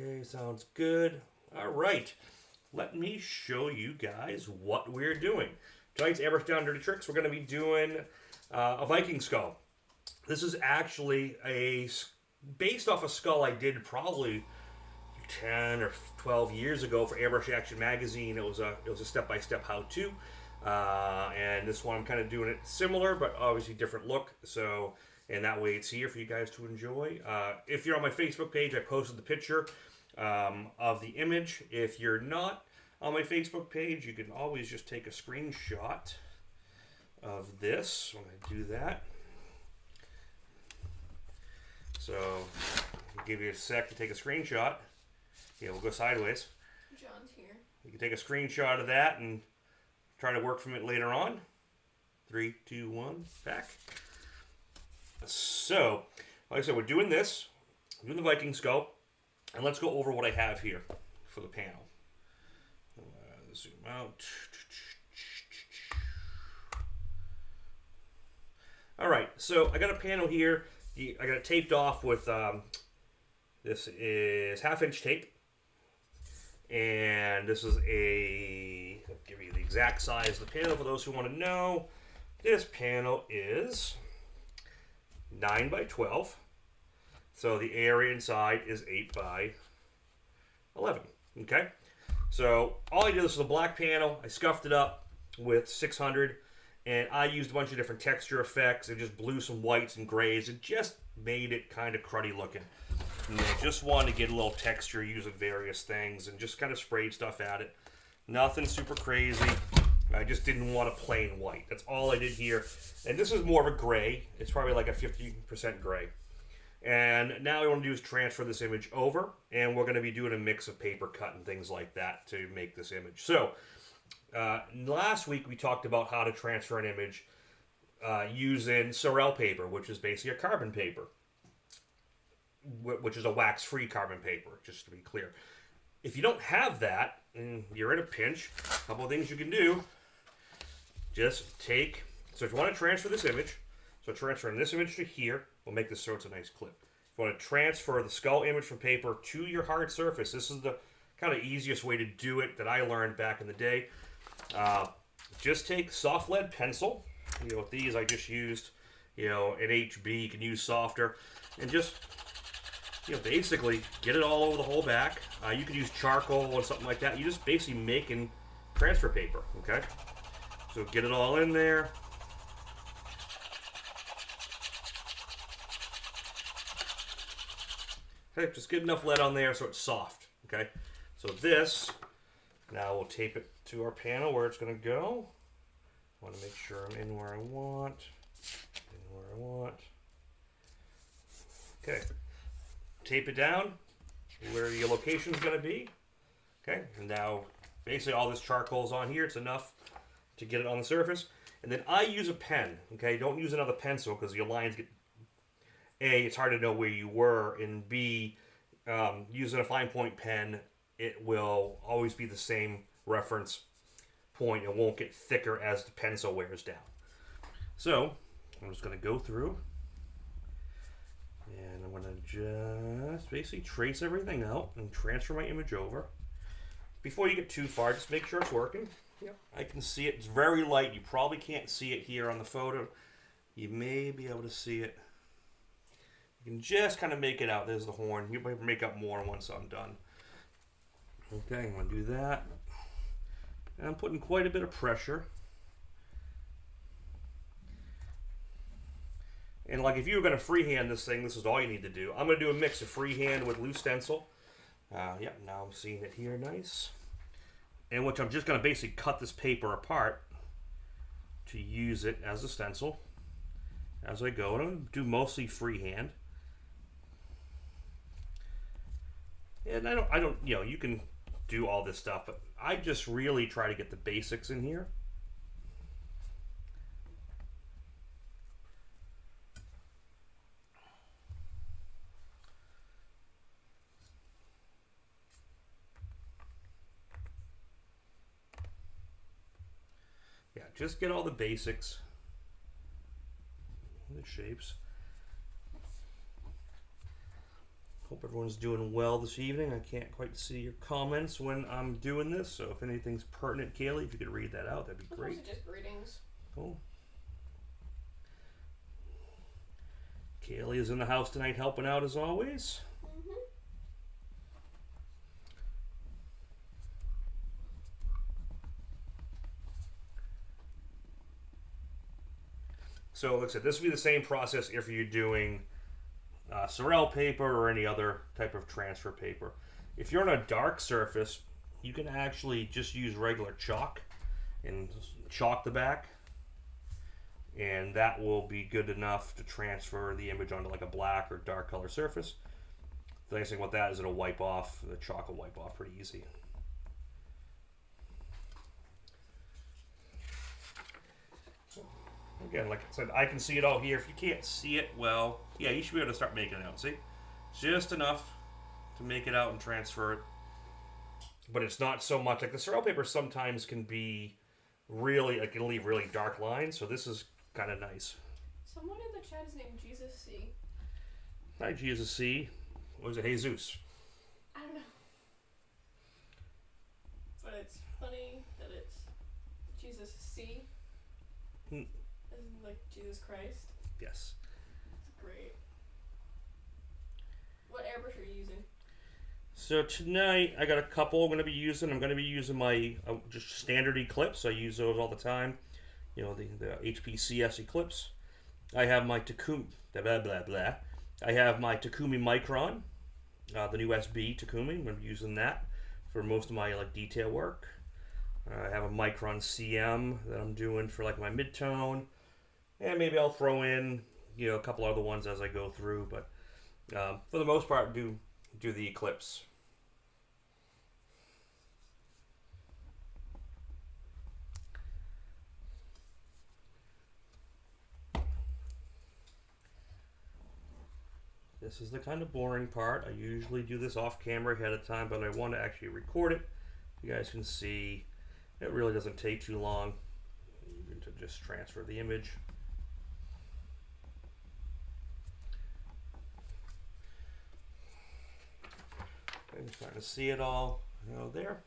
Okay, sounds good. All right, let me show you guys what we're doing. Tonight's Airbrush Down Dirty Tricks, we're going to be doing a Viking Skull. This is actually based off a skull I did probably 10 or 12 years ago for Airbrush Action Magazine. It was a step-by-step how-to. And this one I'm kind of doing it similar, but obviously different look. So, and that way it's here for you guys to enjoy. If you're on my Facebook page, I posted the picture of the image. If you're not on my Facebook page, you can always just take a screenshot of this. I'm going to do that. So, I'll give you a sec to take a screenshot. Yeah, we'll go sideways. John's here. You can take a screenshot of that and try to work from it later on. 3, 2, 1, back. So, like I said, we're doing this. We're doing the Viking Skull. And let's go over what I have here for the panel. Zoom out. Alright, so I got a panel here. I got it taped off with, this is 1/2" tape. And this is I'll give you the exact size of the panel for those who want to know. This panel is 9 by 12. So the area inside is 8 by 11. Okay? So all I did, this was a black panel. I scuffed it up with 600. And I used a bunch of different texture effects and just blew some whites and grays. It just made it kind of cruddy looking. And I just wanted to get a little texture using various things and just kind of sprayed stuff at it. Nothing super crazy. I just didn't want a plain white. That's all I did here. And this is more of a gray. It's probably like a 50% gray. And now what I want to do is transfer this image over. And we're going to be doing a mix of paper cut and things like that to make this image. So, last week we talked about how to transfer an image using Sorel paper, which is basically a carbon paper, which is a wax-free carbon paper, just to be clear. If you don't have that, and you're in a pinch, a couple of things you can do. Just take, so if you want to transfer this image, so transferring this image to here, we'll make this so it's a nice clip. If you want to transfer the skull image from paper to your hard surface, this is the kind of easiest way to do it that I learned back in the day. Just take soft lead pencil. You know, with these I just used, you know, an HB. You can use softer, and just, you know, basically get it all over the whole back. You could use charcoal or something like that. You just basically making transfer paper. Okay, so get it all in there. Okay, just get enough lead on there so it's soft. Okay, so this. Now we'll tape it to our panel where it's going to go. I want to make sure I'm in where I want. Okay. Tape it down where your location is going to be. Okay. And now basically all this charcoal is on here. It's enough to get it on the surface. And then I use a pen. Okay. Don't use another pencil because your lines get, A, it's hard to know where you were, and B, using a fine point pen, it will always be the same reference point. It won't get thicker as the pencil wears down. So, I'm just going to go through and I'm going to just basically trace everything out and transfer my image over. Before you get too far, just make sure it's working. Yep, I can see it. It's very light. You probably can't see it here on the photo. You may be able to see it. You can just kind of make it out. There's the horn. You might make up more once I'm done. Okay, I'm going to do that. And I'm putting quite a bit of pressure. And like if you were going to freehand this thing, this is all you need to do. I'm going to do a mix of freehand with loose stencil. Yep, now I'm seeing it here nice. And which I'm just going to basically cut this paper apart to use it as a stencil as I go. And I'm going to do mostly freehand. And I don't, you know, you can do all this stuff, but I just really try to get the basics in here. Yeah, just get all the basics, the shapes. Hope everyone's doing well this evening. I can't quite see your comments when I'm doing this, so if anything's pertinent, Kaylee, if you could read that out, that'd be great. Just greetings. Cool. Kaylee is in the house tonight helping out as always. So like I said, this will be the same process if you're doing Sorel paper or any other type of transfer paper. If you're on a dark surface, you can actually just use regular chalk and chalk the back, and that will be good enough to transfer the image onto like a black or dark color surface. The nice thing about that is it'll wipe off, the chalk will wipe off pretty easy. Again, like I said, I can see it all here. If you can't see it, well, yeah, you should be able to start making it out. See? Just enough to make it out and transfer it. But it's not so much. Like the Sorel paper sometimes can be really, it can leave really dark lines. So this is kind of nice. Someone in the chat is named Jesus C. Hi, Jesus C. What was it? Jesus. I don't know. But it's funny that it's Jesus C. Like Jesus Christ. Yes. It's great. What airbrush are you using? So tonight I got a couple I'm going to be using. I'm going to be using my just standard Eclipse. I use those all the time. You know, the HP CS Eclipse. I have my Takumi blah blah blah. I have my Takumi Micron, the new SB Takumi. I'm going to be using that for most of my like detail work. I have a Micron CM that I'm doing for like my midtone. And maybe I'll throw in, you know, a couple other ones as I go through, but for the most part, do the Eclipse. This is the kind of boring part. I usually do this off camera ahead of time, but I want to actually record it. You guys can see it really doesn't take too long to just transfer the image. I'm trying to see it all, you know, there.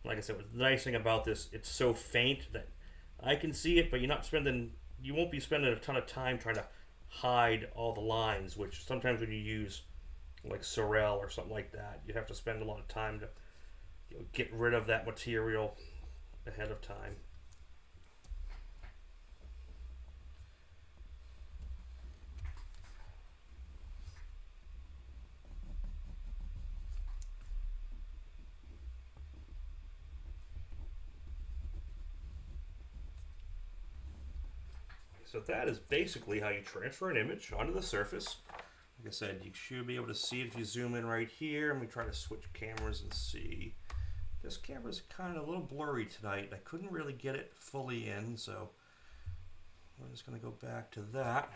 Like I said, the nice thing about this, it's so faint that I can see it, but you won't be spending a ton of time trying to hide all the lines, which sometimes when you use like Sorel or something like that, you have to spend a lot of time to, you know, get rid of that material ahead of time. So that is basically how you transfer an image onto the surface. Like I said, you should be able to see it if you zoom in right here. Let me try to switch cameras and see. This camera's kind of a little blurry tonight. I couldn't really get it fully in, so I'm just going to go back to that.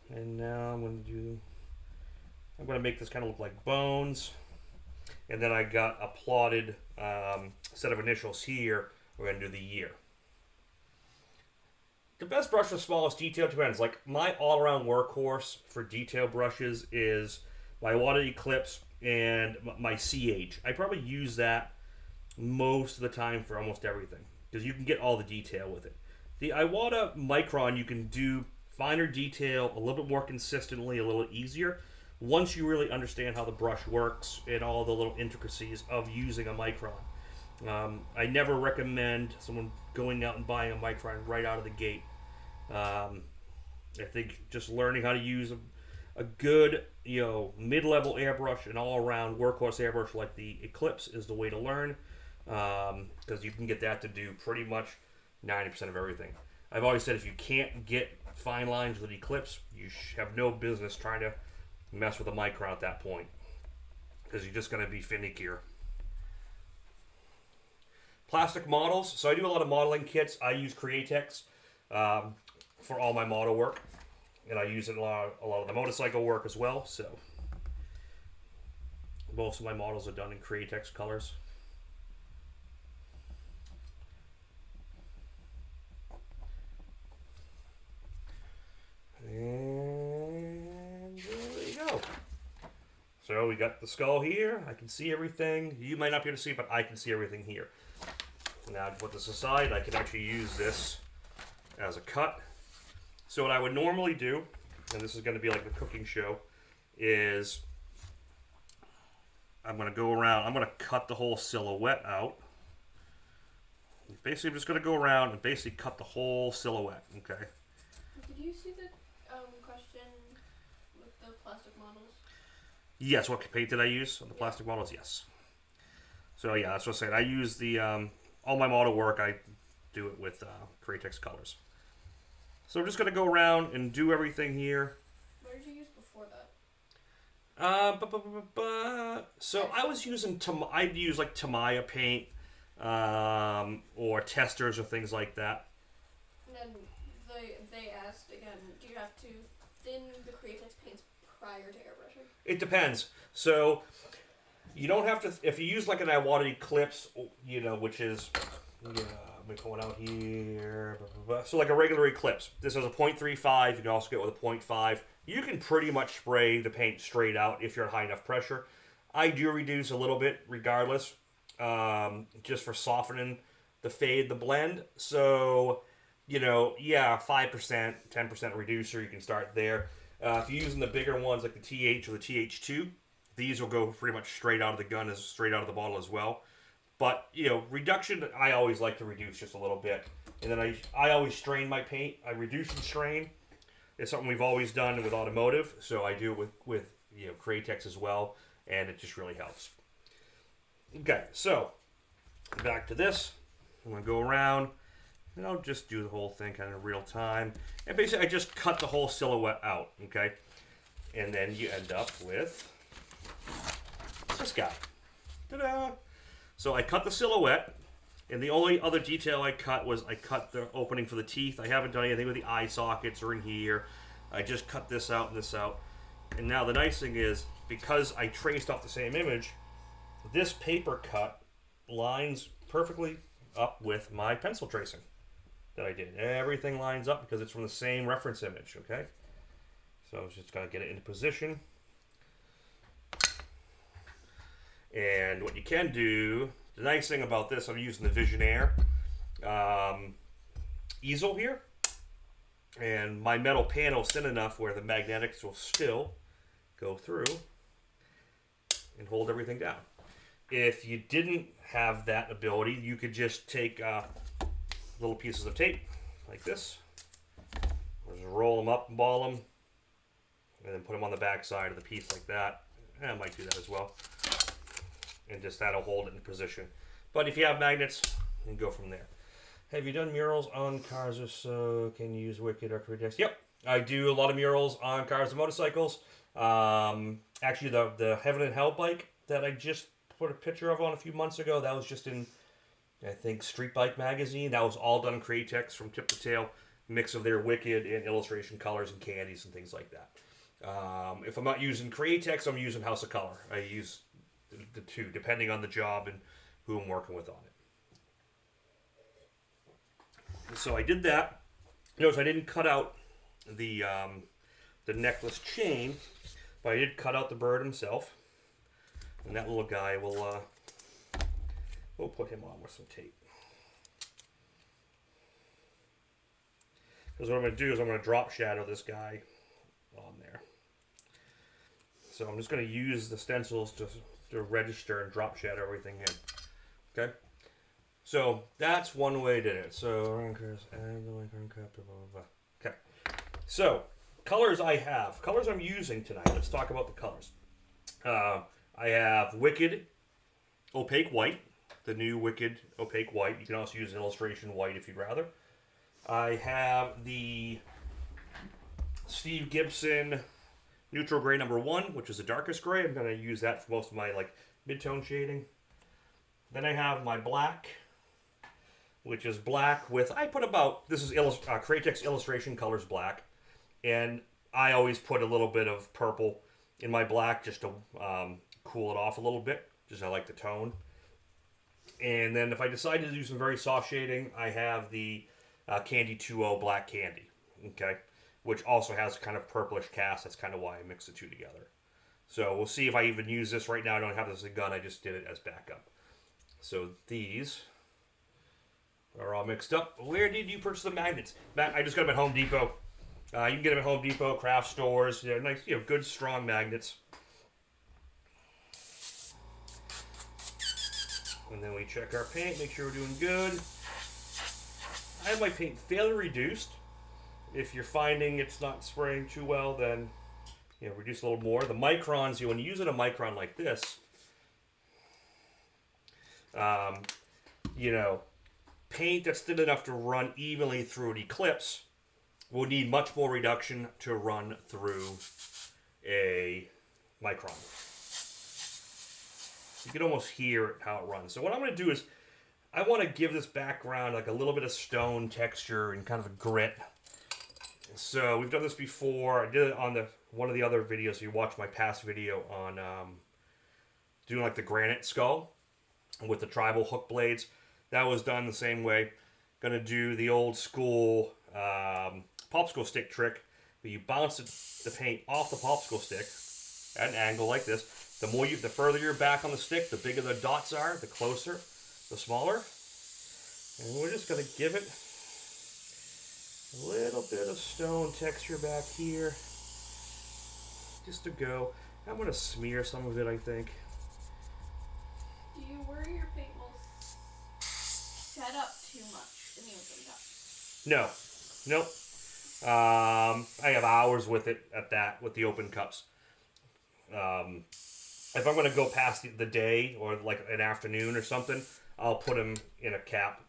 And now I'm going to make this kind of look like bones. And then I got a plotted set of initials here. We're going to do the year. The best brush for smallest detail depends. Like my all-around workhorse for detail brushes is my Iwata Eclipse and my CH. I probably use that most of the time for almost everything because you can get all the detail with it. The Iwata Micron, you can do finer detail a little bit more consistently, a little easier once you really understand how the brush works and all the little intricacies of using a Micron. I never recommend someone going out and buying a Micron right out of the gate. I think just learning how to use a good, you know, mid-level airbrush and all-around workhorse airbrush like the Eclipse is the way to learn, because you can get that to do pretty much 90% of everything. I've always said if you can't get fine lines with an Eclipse, you have no business trying to mess with a Micron at that point, because you're just going to be finickier. Plastic models. So I do a lot of modeling kits. I use Createx for all my model work, and I use it a lot of the motorcycle work as well. So most of my models are done in Createx colors. And So we got the skull here. I can see everything. You might not be able to see, but I can see everything here. Now to put this aside, I can actually use this as a cut. So what I would normally do, and this is going to be like the cooking show, is I'm going to go around, I'm going to cut the whole silhouette out. Basically, I'm just going to go around and basically cut the whole silhouette, okay? Did you see the question with the plastic models? Yes, what paint did I use on the plastic models? Yes. So yeah, that's what I said. I use the, all my model work, I do it with Krampus colors. So I'm just going to go around and do everything here. What did you use before that? So I was using, I'd use like Tamiya paint, or testers or things like that. And then they asked again, do you have to thin the Krampus paints prior to airbrushing? It depends. So you don't have to, if you use like an Iwata Eclipse, you know, which is, let me pull it out here. So like a regular Eclipse. This is a 0.35. You can also get with a 0.5. You can pretty much spray the paint straight out if you're at high enough pressure. I do reduce a little bit regardless, just for softening the fade, the blend. So, you know, yeah, 5%, 10% reducer, you can start there. If you're using the bigger ones like the TH or the TH2, these will go pretty much straight out of the gun, straight out of the bottle as well. But, you know, reduction, I always like to reduce just a little bit. And then I always strain my paint. I reduce and strain. It's something we've always done with automotive, so I do it with you know, Kratex as well, and it just really helps. Okay, so back to this. I'm going to go around, and I'll just do the whole thing kind of real time. And basically, I just cut the whole silhouette out, okay? And then you end up with this guy. Ta-da! So I cut the silhouette, and the only other detail I cut was I cut the opening for the teeth. I haven't done anything with the eye sockets or in here. I just cut this out and this out. And now the nice thing is, because I traced off the same image, this paper cut lines perfectly up with my pencil tracing that I did. Everything lines up because it's from the same reference image, okay? So I was just going to get it into position. And what you can do, the nice thing about this, I'm using the Visionaire easel here. And my metal panel is thin enough where the magnetics will still go through and hold everything down. If you didn't have that ability, you could just take little pieces of tape like this, just roll them up and ball them, and then put them on the back side of the piece like that. I might do that as well. And just that'll hold it in position. But if you have magnets, you can go from there. Have you done murals on cars or so? Can you use Wicked or Kratex? Yep, I do a lot of murals on cars and motorcycles. Actually, the Heaven and Hell bike that I just put a picture of on a few months ago, that was just in, I think, Street Bike magazine. That was all done Kratex from tip to tail, mix of their Wicked and illustration colors and candies and things like that. If I'm not using Kratex, I'm using House of Color. I use the two, depending on the job and who I'm working with on it. So I did that. Notice I didn't cut out the necklace chain, but I did cut out the bird himself. And that little guy will, we'll put him on with some tape. Because what I'm going to do is I'm going to drop shadow this guy on there. So I'm just going to use the stencils to register and drop shadow everything in. Okay? So that's one way to do it. So, okay. So, colors I have. Colors I'm using tonight. Let's talk about the colors. I have Wicked Opaque White. The new Wicked Opaque White. You can also use illustration white if you'd rather. I have the Steve Gibson Neutral Gray number 1, which is the darkest gray. I'm going to use that for most of my mid-tone shading. Then I have my black, which is black with, I put about, this is Kratex Illustration Colors black. And I always put a little bit of purple in my black just to cool it off a little bit. Just I like the tone. And then if I decide to do some very soft shading, I have the Candy 2.0 Black Candy. Okay. Which also has kind of purplish cast. That's kind of why I mix the two together. So we'll see if I even use this right now. I don't have this as a gun. I just did it as backup. So these are all mixed up. Where did you purchase the magnets? Matt, I just got them at Home Depot. You can get them at Home Depot, craft stores. They're nice, good, strong magnets. And then we check our paint, make sure we're doing good. I have my paint fairly reduced. If you're finding it's not spraying too well, then reduce a little more. The microns, when you use a micron like this, paint that's thin enough to run evenly through an eclipse will need much more reduction to run through a micron. You can almost hear how it runs. So what I'm going to do is, I want to give this background like a little bit of stone texture and kind of a grit. So we've done this before. I did it on one of the other videos. So you watched my past video on doing like the granite skull with the tribal hook blades. That was done the same way. Gonna do the old school popsicle stick trick, where you bounce the paint off the popsicle stick at an angle like this. The further you're back on the stick, the bigger the dots are, the closer, the smaller. And we're just gonna give it a little bit of stone texture back here, just to go. I'm gonna smear some of it, I think. Do you worry your paint will set up too much in the open cups? No, nope. I have hours with it with the open cups. If I'm going to go past the day or like an afternoon or something, I'll put them in a cap,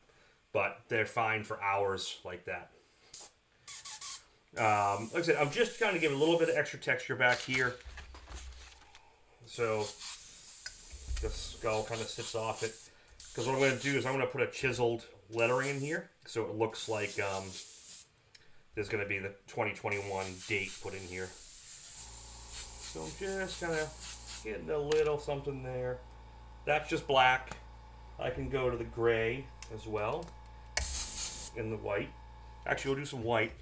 but they're fine for hours like that. Like I said, I'm just trying to give a little bit of extra texture back here. So the skull kind of sits off it. Because what I'm going to do is I'm going to put a chiseled lettering in here, so it looks like there's going to be the 2021 date put in here. So I'm just kind of getting a little something there. That's just black. I can go to the gray as well, and the white. Actually, we'll do some white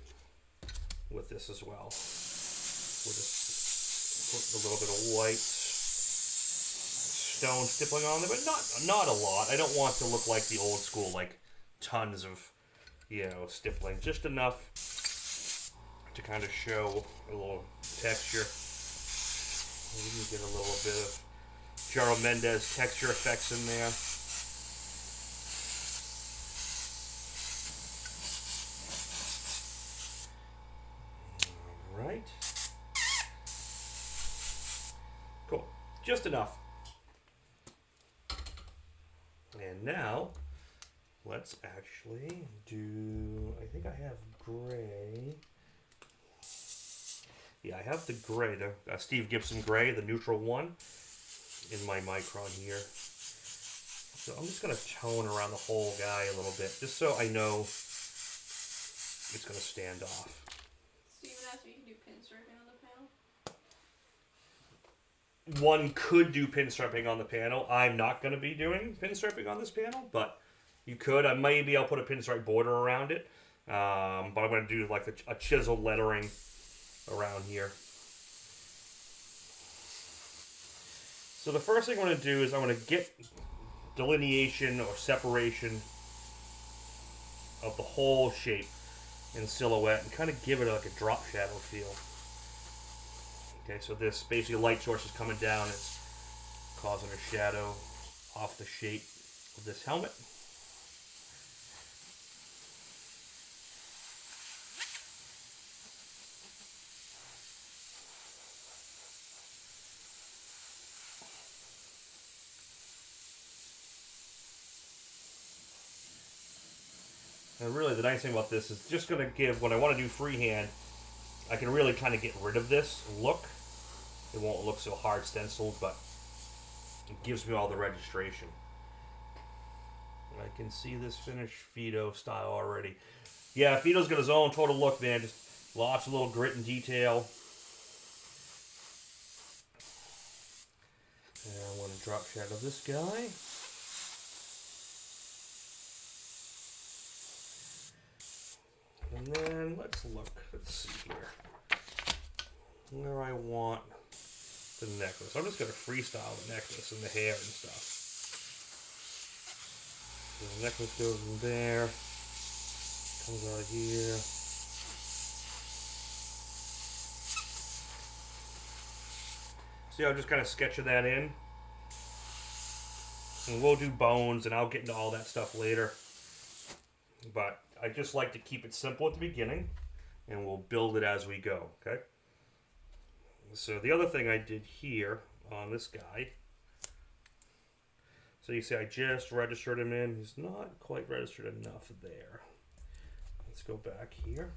with this as well. We'll just put a little bit of white stone stippling on there, but not a lot. I don't want to look like the old school, like tons of stippling. Just enough to kind of show a little texture. We can get a little bit of Jaro Mendez texture effects in there. All right. Cool. Just enough. And now, let's actually do, I think I have gray. Yeah, I have the gray, the Steve Gibson gray, the neutral one, in my micron here. So I'm just going to tone around the whole guy a little bit, just so I know it's going to stand off. Steven asked if you can do pinstriping on the panel. One could do pinstriping on the panel. I'm not going to be doing pinstriping on this panel, but you could. Maybe I'll put a pinstripe border around it, but I'm going to do like a chiseled lettering around here. So the first thing I'm going to do is I'm going to get delineation or separation of the whole shape in silhouette and kind of give it like a drop shadow feel. Okay, so this basically light source is coming down, it's causing a shadow off the shape of this helmet. And really the nice thing about this is just going to give, when I want to do freehand, I can really kind of get rid of this look. It won't look so hard stenciled, but it gives me all the registration. And I can see this finished Fido style already. Yeah, Fido's got his own total look, man. Just lots of little grit and detail. And I want to drop shadow this guy. And then let's see here where I want the necklace. I'm just going to freestyle the necklace and the hair and stuff. So the necklace goes in there, comes out here. See, I'm just kind of sketching that in. And we'll do bones, and I'll get into all that stuff later. But I just like to keep it simple at the beginning, and we'll build it as we go, okay? So the other thing I did here on this guy, so you see I just registered him in. He's not quite registered enough there. Let's go back here.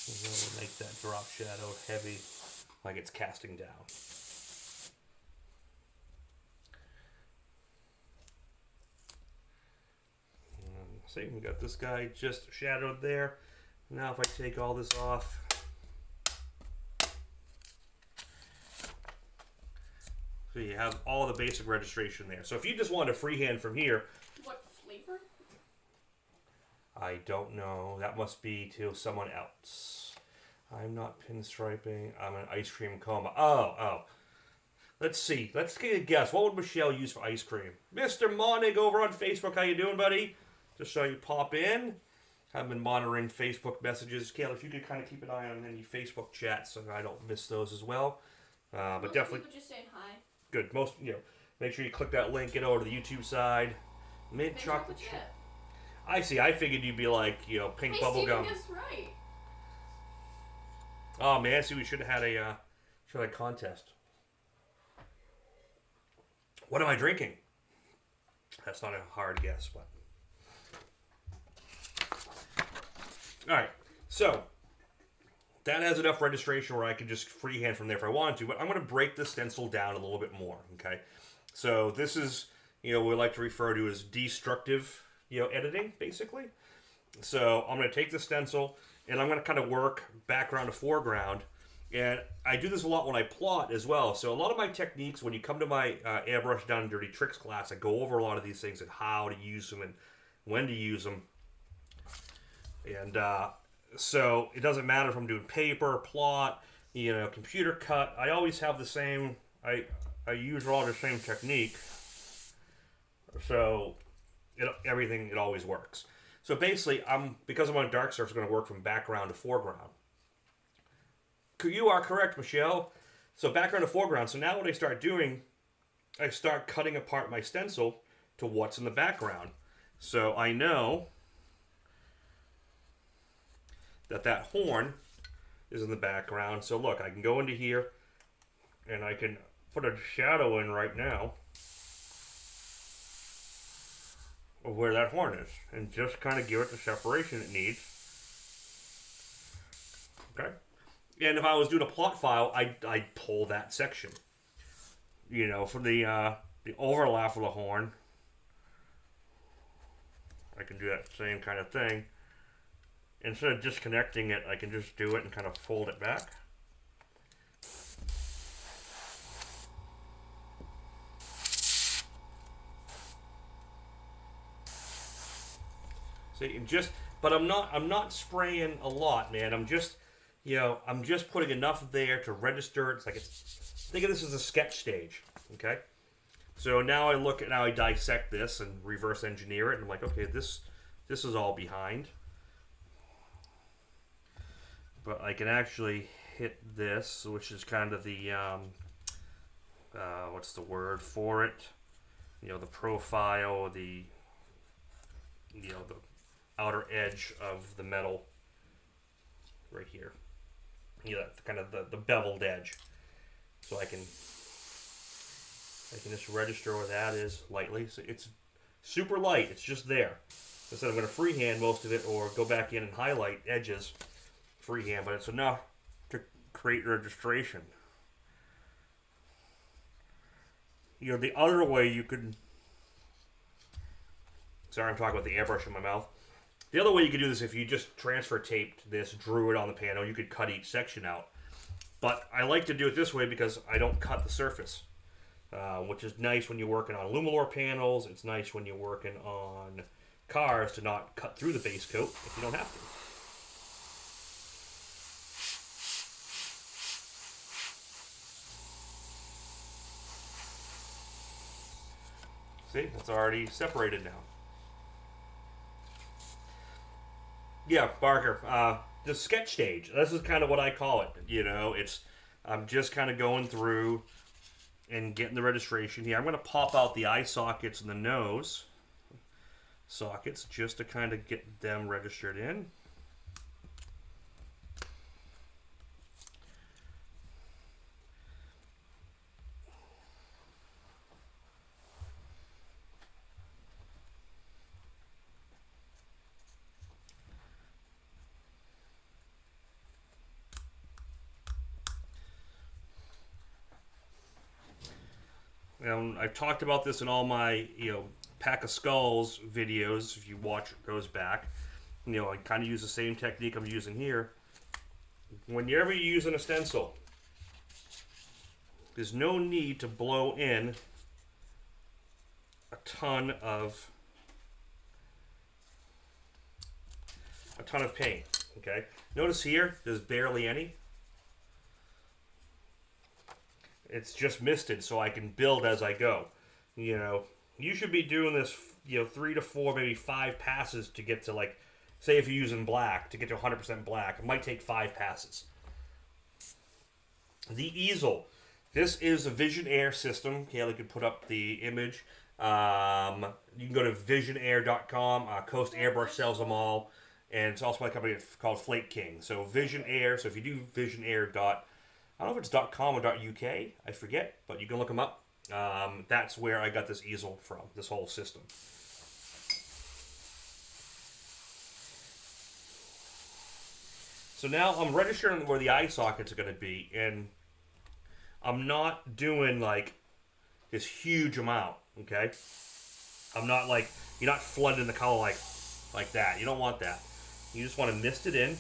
And then we'll make that drop shadow heavy, like it's casting down. See, we got this guy just shadowed there. Now if I take all this off, so you have all the basic registration there. So if you just want to freehand from here. What flavor? I don't know. That must be to someone else. I'm not pinstriping. I'm an ice cream coma. Oh. Let's see. Let's get a guess. What would Michelle use for ice cream? Mr. Monig over on Facebook. How you doing, buddy? Just so you pop in. I've been monitoring Facebook messages. Kayla, if you could kind of keep an eye on any Facebook chats so I don't miss those as well. But Most definitely. people just saying hi. Good. Make sure you click that link, get over to the YouTube side. Mint chocolate chip. I see. I figured you'd be like, pink bubble gum. Hey, Steven guessed right. Oh man, see, we should have had a contest. What am I drinking? That's not a hard guess, but. Alright, so that has enough registration where I can just freehand from there if I wanted to, but I'm going to break the stencil down a little bit more, okay? So this is, what we like to refer to as destructive, editing, basically. So I'm going to take the stencil, and I'm going to kind of work background to foreground, and I do this a lot when I plot as well. So a lot of my techniques, when you come to my Airbrush Down and Dirty Tricks class, I go over a lot of these things and how to use them and when to use them. And so it doesn't matter if I'm doing paper, plot, computer cut. I always have the same, I use all the same technique. So it always works. So basically, because I'm on a dark surface, I'm going to work from background to foreground. You are correct, Michelle. So background to foreground. So now what I start doing, I start cutting apart my stencil to what's in the background. So I know that horn is in the background. So look, I can go into here and I can put a shadow in right now of where that horn is and just kind of give it the separation it needs. Okay. And if I was doing a plot file, I'd pull that section, from the overlap of the horn. I can do that same kind of thing. Instead of disconnecting it, I can just do it and kind of fold it back. See, but I'm not spraying a lot, man. I'm just putting enough there to register. Think of this as a sketch stage, okay? So now I dissect this and reverse engineer it, and I'm like, okay, this is all behind. But I can actually hit this, which is kind of the, what's the word for it? The profile, the outer edge of the metal right here. Kind of the beveled edge. So I can just register where that is lightly. So it's super light, it's just there. Instead I'm going to freehand most of it or go back in and highlight edges. Freehand, but it's enough to create registration. The other way you could... Sorry, I'm talking about the airbrush in my mouth. The other way you could do this, if you just transfer taped this, drew it on the panel, you could cut each section out. But I like to do it this way because I don't cut the surface. which is nice when you're working on Lumalore panels. It's nice when you're working on cars to not cut through the base coat if you don't have to. See, it's already separated now. Yeah, Barker. The sketch stage. This is kind of what I call it. You know, I'm just kind of going through and getting the registration here. I'm going to pop out the eye sockets and the nose sockets just to kind of get them registered in. I've talked about this in all my, Pack of Skulls videos. If you watch those back, I kind of use the same technique I'm using here. Whenever you're using a stencil, there's no need to blow in a ton of paint. Okay, notice here there's barely any. It's just misted, so I can build as I go. You should be doing this, 3 to 4, maybe 5 passes to get to, like, say if you're using black, to get to 100% black. It might take 5 passes. The easel. This is a Visionaire system. Kaylee could put up the image. You can go to visionaire.com. Coast Airbrush sells them all. And it's also my company called Flake King. So Visionaire. So if you do Visionaire. I don't know if it's .com or .uk, I forget, but you can look them up. That's where I got this easel from, this whole system. So now I'm registering where the eye sockets are going to be, and I'm not doing like this huge amount, okay? I'm not like, you're not flooding the color like that. You don't want that. You just want to mist it in.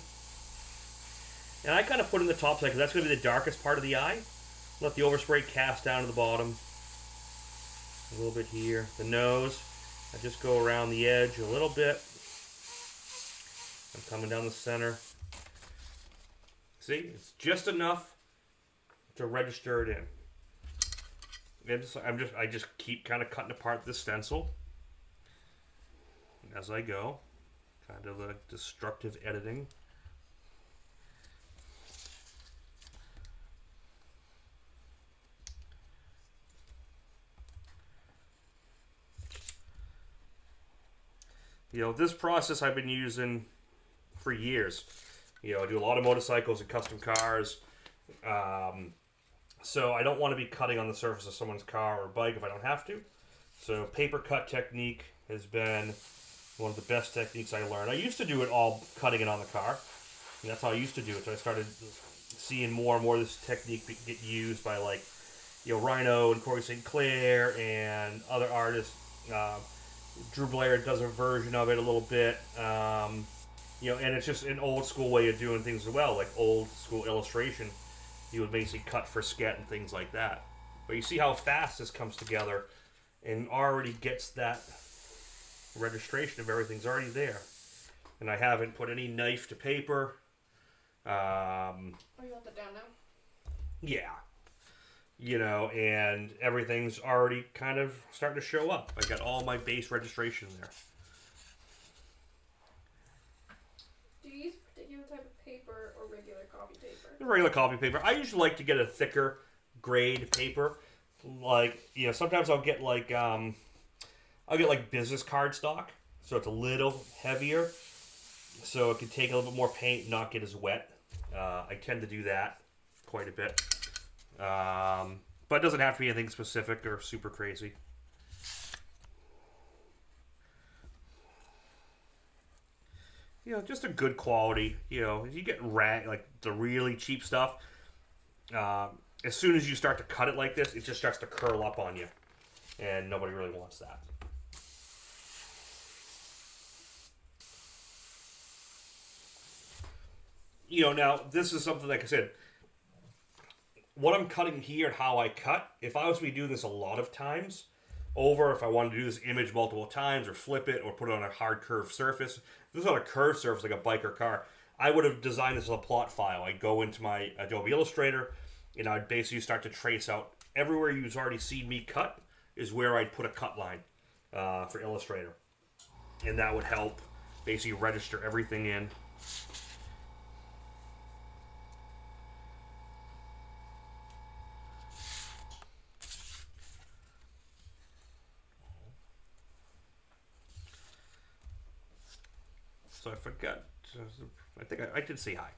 And I kind of put in the top side because that's going to be the darkest part of the eye. Let the overspray cast down to the bottom. A little bit here. The nose, I just go around the edge a little bit. I'm coming down the center. See, it's just enough to register it in. And I just keep kind of cutting apart this stencil as I go. Kind of the destructive editing. This process I've been using for years. I do a lot of motorcycles and custom cars. So I don't want to be cutting on the surface of someone's car or bike if I don't have to. So paper cut technique has been one of the best techniques I learned. I used to do it all cutting it on the car. And that's how I used to do it. So I started seeing more and more of this technique get used by Rhino and Corey St. Clair and other artists. Drew Blair does a version of it a little bit, and it's just an old school way of doing things as well, like old school illustration. You would basically cut for sket and things like that. But you see how fast this comes together and already gets that registration of everything's already there. And I haven't put any knife to paper. You want that down now? Yeah. And everything's already kind of starting to show up. I got all my base registration there. Do you use a particular type of paper or regular copy paper? The regular copy paper. I usually like to get a thicker grade paper. Like, sometimes I'll get like business cardstock, so it's a little heavier, so it can take a little bit more paint and not get as wet. I tend to do that quite a bit. But it doesn't have to be anything specific or super crazy. Just a good quality. If you get like the really cheap stuff, as soon as you start to cut it like this, it just starts to curl up on you, and nobody really wants that. Now this is something, like I said, what I'm cutting here and how I cut, if I was to be doing this a lot of times, if I wanted to do this image multiple times or flip it or put it on a hard curved surface, if this was on a curved surface like a bike or car, I would have designed this as a plot file. I'd go into my Adobe Illustrator and I'd basically start to trace out everywhere you've already seen me cut is where I'd put a cut line for Illustrator. And that would help basically register everything in. So I forgot. I think I did say hi.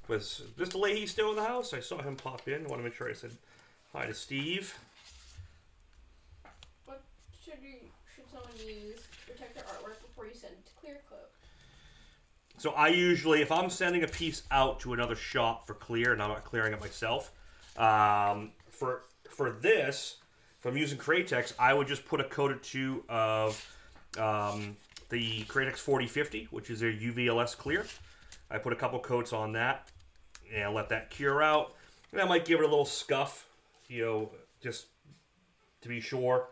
Was Mr. Leahy still in the house? I saw him pop in. I want to make sure I said hi to Steve. What should someone use to protect their artwork before you send it to clear coat? So I usually, if I'm sending a piece out to another shop for clear, and I'm not clearing it myself, for this, if I'm using Kratex, I would just put a coat or two of the Kratex 4050, which is their UVLS clear. I put a couple coats on that and let that cure out. And I might give it a little scuff, just to be sure,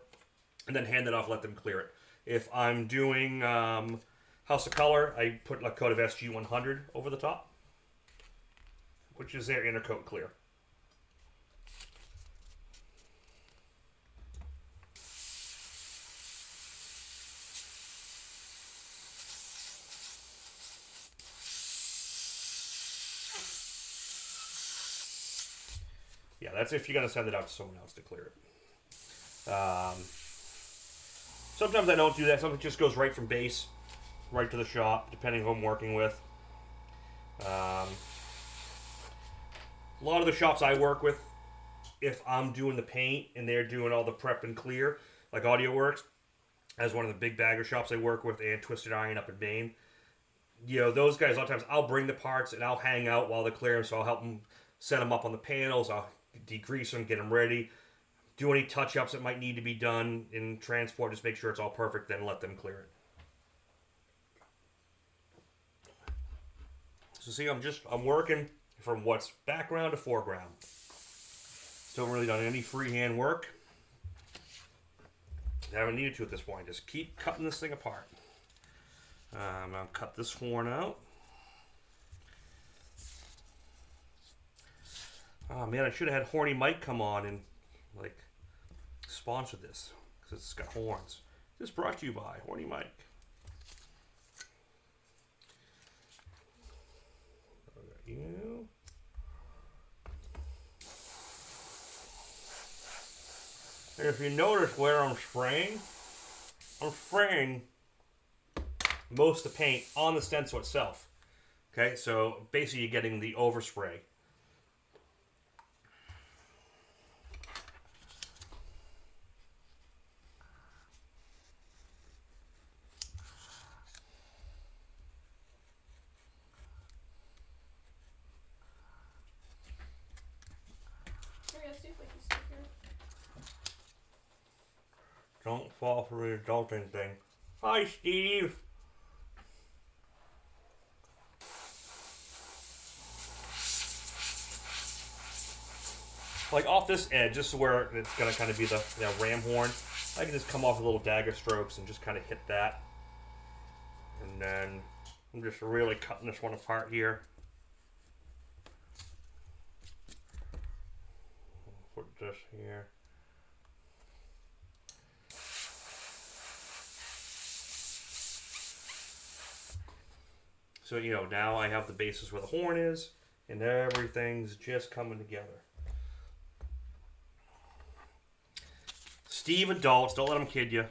and then hand it off, let them clear it. If I'm doing House of Color, I put a coat of SG100 over the top, which is their inner coat clear. Yeah, that's if you're going to send it out to someone else to clear it. Sometimes I don't do that. Sometimes it just goes right from base, right to the shop, depending who I'm working with. A lot of the shops I work with, if I'm doing the paint and they're doing all the prep and clear, like AudioWorks, as one of the big bagger shops I work with, and Twisted Iron up in Maine, those guys, a lot of times I'll bring the parts and I'll hang out while they're clearing, so I'll help them set them up on the panels. I'll degrease them, get them ready, do any touch-ups that might need to be done in transport, just make sure it's all perfect, then let them clear it. So see, I'm working from what's background to foreground. Still haven't really done any freehand work. I haven't needed to at this point. Just keep cutting this thing apart. I'll cut this horn out. Oh man, I should have had Horny Mike come on and sponsor this because it's got horns. This brought to you by Horny Mike. You. And if you notice where I'm spraying most of the paint on the stencil itself. Okay, so basically you're getting the overspray. Don't fall for the adulting thing. Hi, Steve. Like off this edge, this is where it's going to kind of be the ram horn. I can just come off with little dagger strokes and just kind of hit that. And then I'm just really cutting this one apart here. Put this here. So, now I have the basis where the horn is, and everything's just coming together. Steve, adults, don't let them kid you.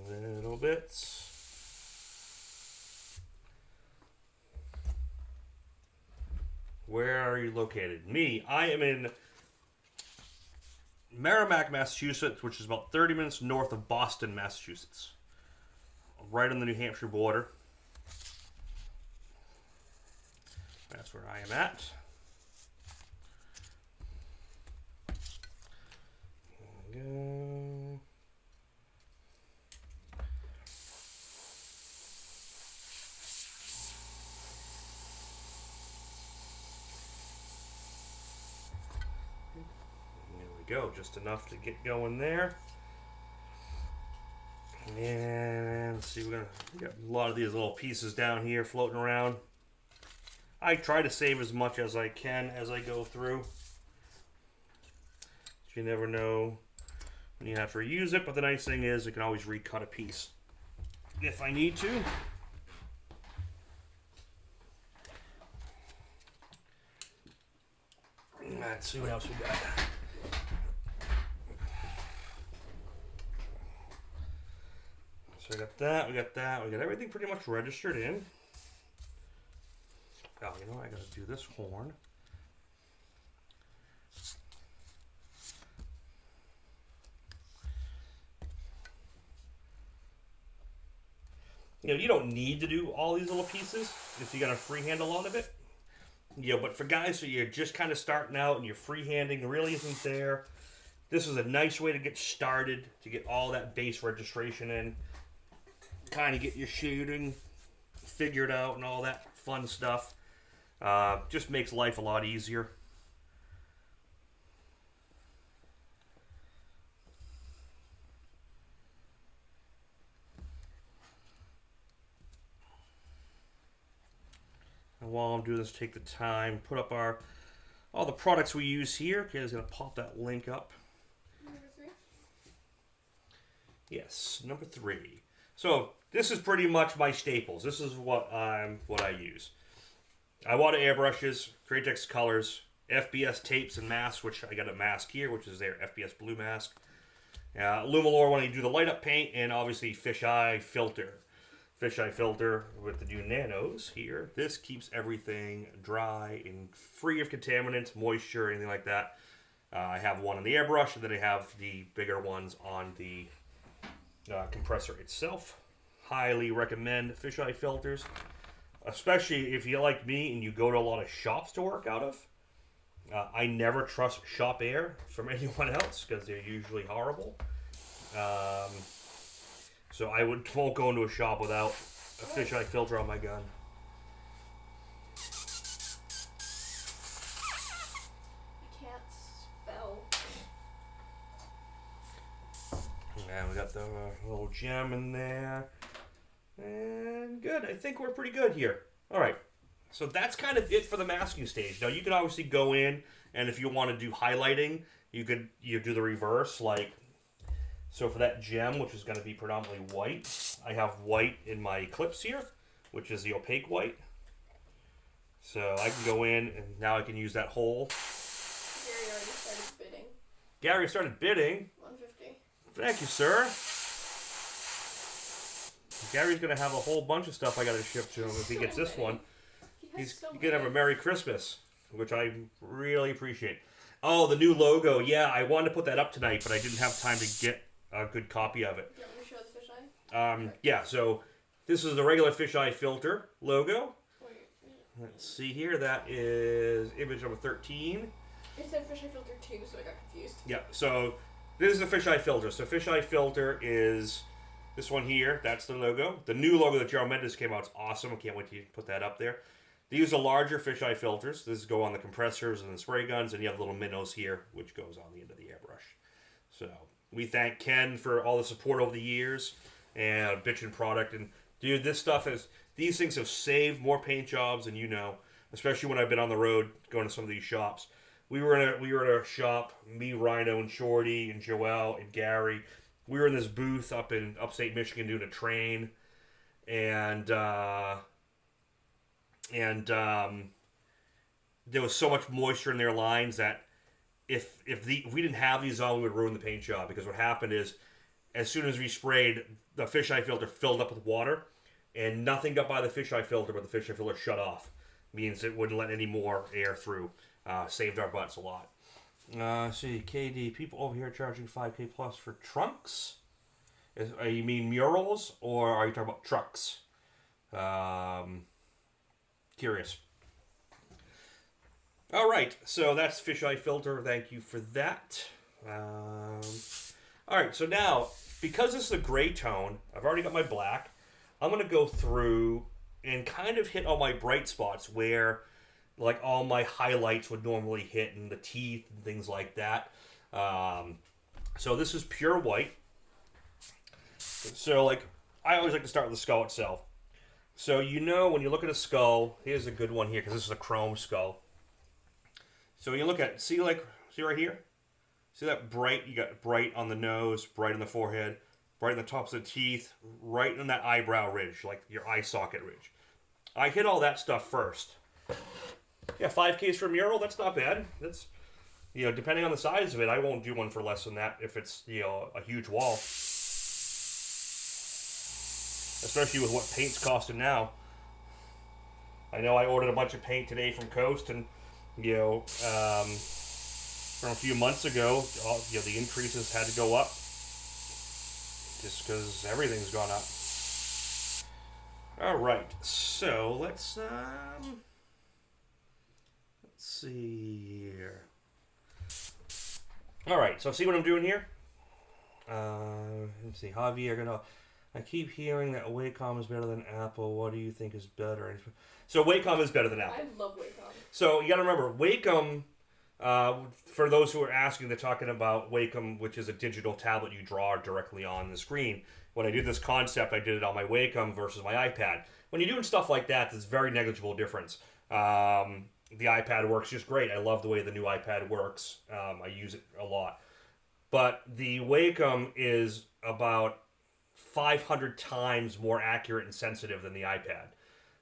Little bits. Where are you located? Me, I am in Merrimack, Massachusetts, which is about 30 minutes north of Boston, Massachusetts. Right on the New Hampshire border. That's where I am at. There we go. Go, just enough to get going there. And let's see, we got a lot of these little pieces down here floating around. I try to save as much as I can as I go through. You never know when you have to reuse it, but the nice thing is I can always recut a piece if I need to. Let's see what else we got. So we got that, we got everything pretty much registered in. Oh, you know, I gotta do this horn. You know, you don't need to do all these little pieces if you're gonna freehand a lot of it. You know, but for guys who you're just kind of starting out and you're freehanding really isn't there, this is a nice way to get started, to get all that base registration in. Kind of get your shading figured out and all that fun stuff. Just makes life a lot easier. And while I'm doing this, take the time, put up all the products we use here. Okay, I'm going to pop that link up. Number 3? Yes, number 3. So this is pretty much my staples. This is what I use. I water airbrushes, Krampus colors, FBS tapes and masks, which I got a mask here, which is their FBS blue mask. Lumalure when I do the light up paint, and obviously fisheye filter. Fisheye filter with the new nanos here. This keeps everything dry and free of contaminants, moisture, anything like that. I have one on the airbrush, and then I have the bigger ones on the compressor itself. Highly recommend fisheye filters, especially if you like me and you go to a lot of shops to work out of. I never trust shop air from anyone else because they're usually horrible. So I won't go into a shop without a fisheye filter on my gun. I can't spell. And we got the little gem in there. And good. I think we're pretty good here. All right. So that's kind of it for the masking stage. Now you can obviously go in, and if you want to do highlighting, you do the reverse. Like, so for that gem, which is going to be predominantly white, I have white in my Eclipse here, which is the opaque white. So I can go in, and now I can use that hole. Gary already started bidding. Gary started bidding. 150. Thank you, sir. Gary's going to have a whole bunch of stuff I got to ship to him if he gets this one. He's going to have a Merry Christmas, which I really appreciate. Oh, the new logo. Yeah, I wanted to put that up tonight, but I didn't have time to get a good copy of it. Do you want me to show the fisheye? Yeah, so this is the regular fisheye filter logo. Wait. Let's see here. That is image number 13. It said fisheye filter 2, so I got confused. Yeah, so this is the fisheye filter. So fisheye filter is this one here. That's the logo. The new logo that Gerald Mendes came out is awesome. I can't wait to put that up there. They use the larger fisheye filters. This go on the compressors and the spray guns, and you have little minnows here, which goes on the end of the airbrush. So we thank Ken for all the support over the years and bitchin' product. And dude, this stuff these things have saved more paint jobs than you know, especially when I've been on the road going to some of these shops. We were in a shop, me, Rhino, and Shorty, and Joelle, and Gary. We were in this booth up in upstate Michigan doing a train, and there was so much moisture in their lines that if we didn't have these on, we would ruin the paint job, because what happened is, as soon as we sprayed, the fisheye filter filled up with water, and nothing got by the fisheye filter, but the fisheye filter shut off. Means it wouldn't let any more air through. Saved our butts a lot. See, KD, people over here charging $5K plus for trunks? You mean murals, or are you talking about trucks? Curious. All right, so that's fisheye filter. Thank you for that. All right, so now, because this is a gray tone, I've already got my black. I'm going to go through and kind of hit all my bright spots where, like, all my highlights would normally hit, and the teeth and things like that. So this is pure white. So, like, I always like to start with the skull itself. So, you know, when you look at a skull, here's a good one here, because this is a chrome skull. So when you look at, see right here? See that bright? You got bright on the nose, bright on the forehead, bright on the tops of the teeth, right on that eyebrow ridge, like your eye socket ridge. I hit all that stuff first. Yeah, 5Ks for a mural, that's not bad. That's, you know, depending on the size of it, I won't do one for less than that if it's, you know, a huge wall. Especially with what paint's costing now. I know I ordered a bunch of paint today from Coast, and you know, from a few months ago, you know, the increases had to go up just because everything's gone up. All right, so let's see here. All right, so see what I'm doing here. Let's see, Javier. I keep hearing that Wacom is better than Apple. What do you think is better? So Wacom is better than Apple. I love Wacom. So you got to remember, Wacom, for those who are asking, they're talking about Wacom, which is a digital tablet you draw directly on the screen. When I did this concept, I did it on my Wacom versus my iPad. When you're doing stuff like that, there's very negligible difference. The iPad works just great. I love the way the new iPad works. I use it a lot. But the Wacom is about 500 times more accurate and sensitive than the iPad.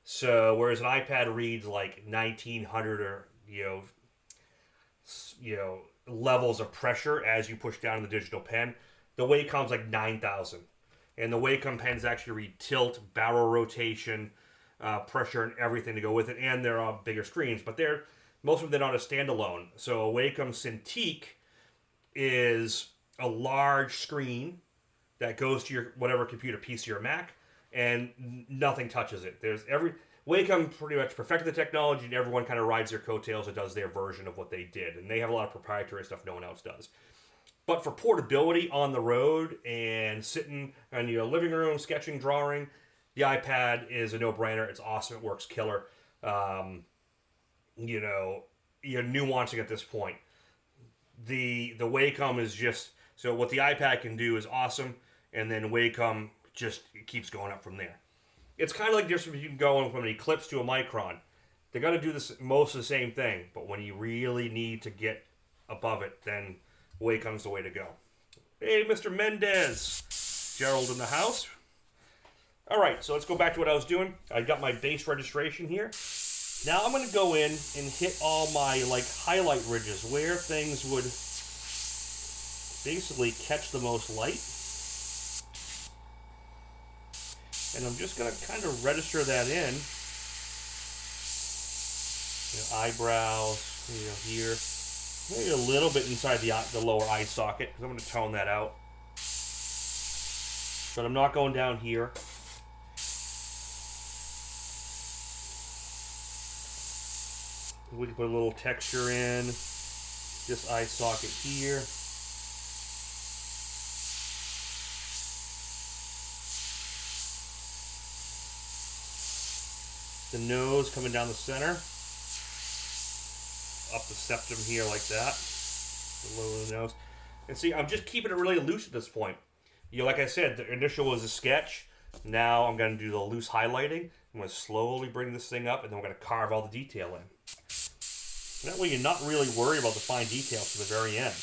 So whereas an iPad reads like 1900 or you know levels of pressure as you push down the digital pen, the Wacom's like 9,000, and the Wacom pens actually read tilt, barrel rotation, pressure, and everything to go with it. And they're on bigger screens, but most of them are not a standalone. So a Wacom Cintiq is a large screen that goes to your whatever computer, PC or Mac, and nothing touches it. Wacom pretty much perfected the technology, and everyone kind of rides their coattails and does their version of what they did. And they have a lot of proprietary stuff no one else does. But for portability on the road and sitting in your living room, sketching, drawing, the iPad is a no-brainer. It's awesome. It works killer. You know, you're nuancing at this point. The Wacom is just, so what the iPad can do is awesome, and then Wacom just keeps going up from there. It's kind of like just you can go from an Eclipse to a Micron. They got to do this most of the same thing, but when you really need to get above it, then Wacom's the way to go. Hey, Mr. Mendez. Gerald in the house. All right, so let's go back to what I was doing. I got my base registration here. Now I'm going to go in and hit all my like highlight ridges where things would basically catch the most light. And I'm just going to kind of register that in. You know, eyebrows, you know, here. Maybe a little bit inside the lower eye socket, because I'm going to tone that out. But I'm not going down here. We can put a little texture in this eye socket here. The nose coming down the center, up the septum here like that, below the nose. And see, I'm just keeping it really loose at this point. You know, like I said, the initial was a sketch. Now I'm going to do the loose highlighting. I'm going to slowly bring this thing up, and then we're going to carve all the detail in. And that way you're not really worried about the fine details to the very end.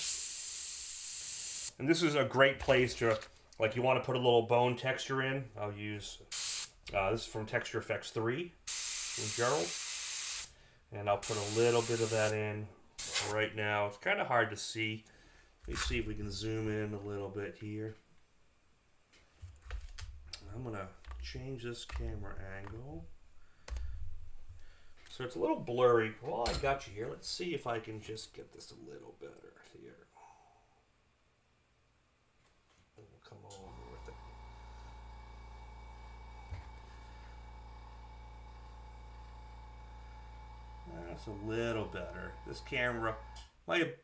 And this is a great place to, like, you want to put a little bone texture in. I'll use, this is from Texture Effects 3 from Gerald. And I'll put a little bit of that in right now. It's kind of hard to see. Let me see if we can zoom in a little bit here. I'm going to change this camera angle. So it's a little blurry. Well, I got you here. Let's see if I can just get this a little better here. And we'll come over with it. That's a little better. This camera,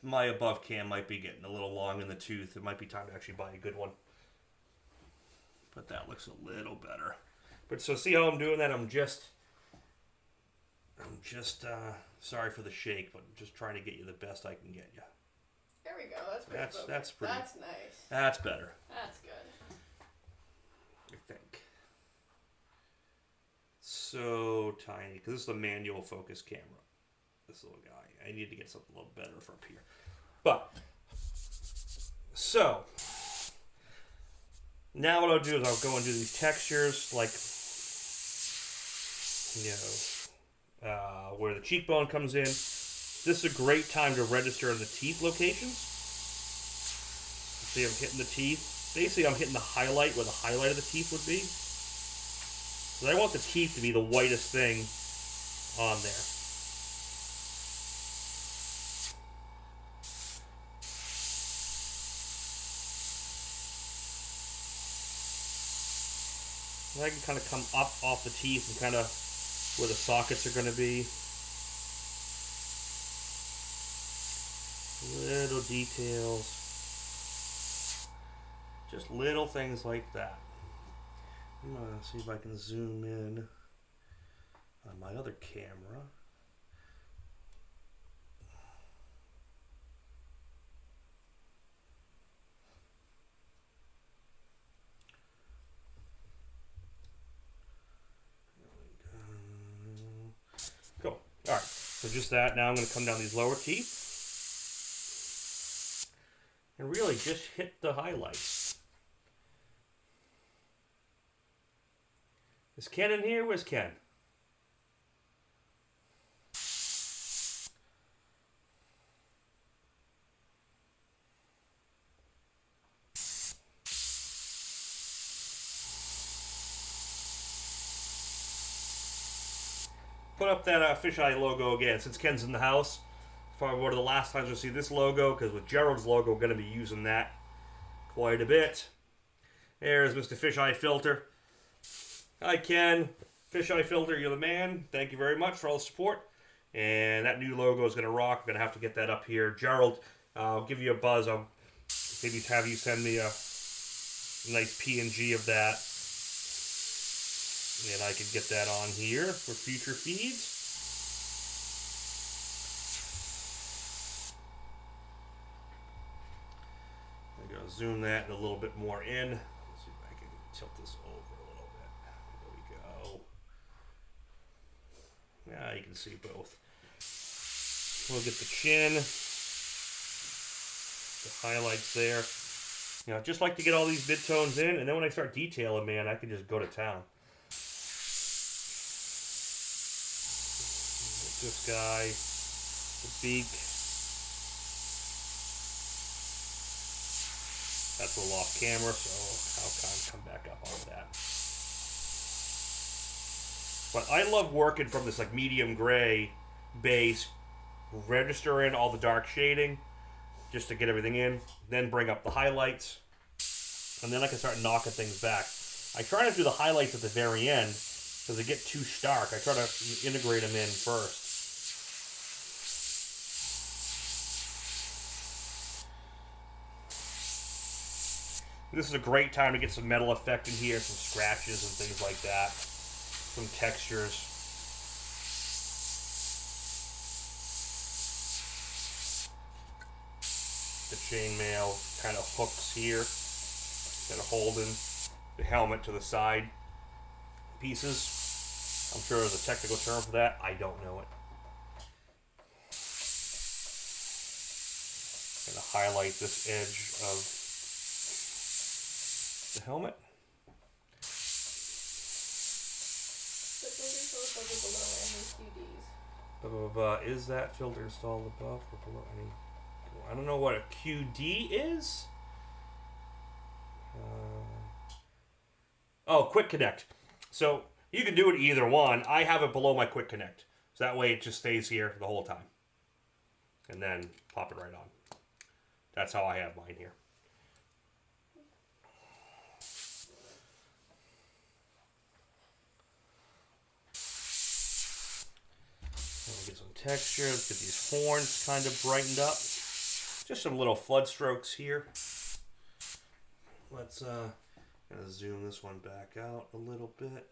my above cam might be getting a little long in the tooth. It might be time to actually buy a good one. But that looks a little better. But so see how I'm doing that? I'm just sorry for the shake, but I'm just trying to get you the best I can get you. There we go. That's pretty focused. That's pretty. That's nice. That's better. That's good. I think. So tiny, because this is a manual focus camera. This little guy. I need to get something a little better from here. But, so, now what I'll do is I'll go and do these textures, like, where the cheekbone comes in. This is a great time to register in the teeth locations. See, I'm hitting the teeth. Basically, I'm hitting the highlight where the highlight of the teeth would be. So I want the teeth to be the whitest thing on there. And I can kind of come up off the teeth and kind of where the sockets are going to be. Little details. Just little things like that. I'm going to see if I can zoom in on my other camera. Cool. Alright, so just that. Now I'm going to come down these lower teeth and really just hit the highlights. Is Ken in here? Where's Ken? Put up that fisheye logo again since Ken's in the house. Probably one of the last times you'll see this logo, because with Gerald's logo, we're going to be using that quite a bit. There's Mr. Fisheye Filter. Hi, Ken. Fisheye Filter, you're the man. Thank you very much for all the support. And that new logo is going to rock. I'm going to have to get that up here. Gerald, I'll give you a buzz. I'll maybe have you send me a nice PNG of that. And I can get that on here for future feeds. I'm going to zoom that a little bit more in. Let's see if I can tilt this over a little bit. There we go. Yeah, you can see both. We'll get the chin, the highlights there. You know, just like to get all these mid-tones in, and then when I start detailing, man, I can just go to town. This guy, the beak. That's a little off camera, so I'll kind of come back up on that. But I love working from this like medium gray base, register in all the dark shading, just to get everything in, then bring up the highlights, and then I can start knocking things back. I try not to do the highlights at the very end, because they get too stark. I try to integrate them in first. This is a great time to get some metal effect in here, some scratches and things like that, some textures. The chainmail kind of hooks here, kind of holding the helmet to the side pieces. I'm sure there's a technical term for that. I don't know it. Kind of highlight this edge of the helmet. Is that filter installed above or below any? I don't know what a QD is. Oh, Quick Connect. So you can do it either one. I have it below my Quick Connect, so that way it just stays here the whole time, and then pop it right on. That's how I have mine here. I'll get some texture. Let's get these horns kind of brightened up. Just some little flood strokes here. Let's gonna zoom this one back out a little bit.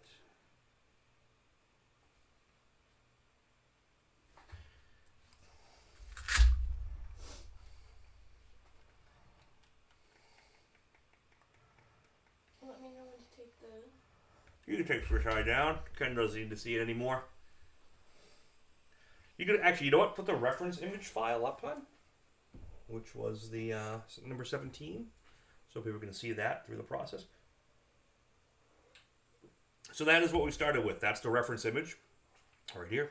Let me know when to take the... You can take the fish eye down. Ken doesn't need to see it anymore. You could actually, you know what? Put the reference image file up on, which was the number 17, so people can see that through the process. So that is what we started with. That's the reference image right here,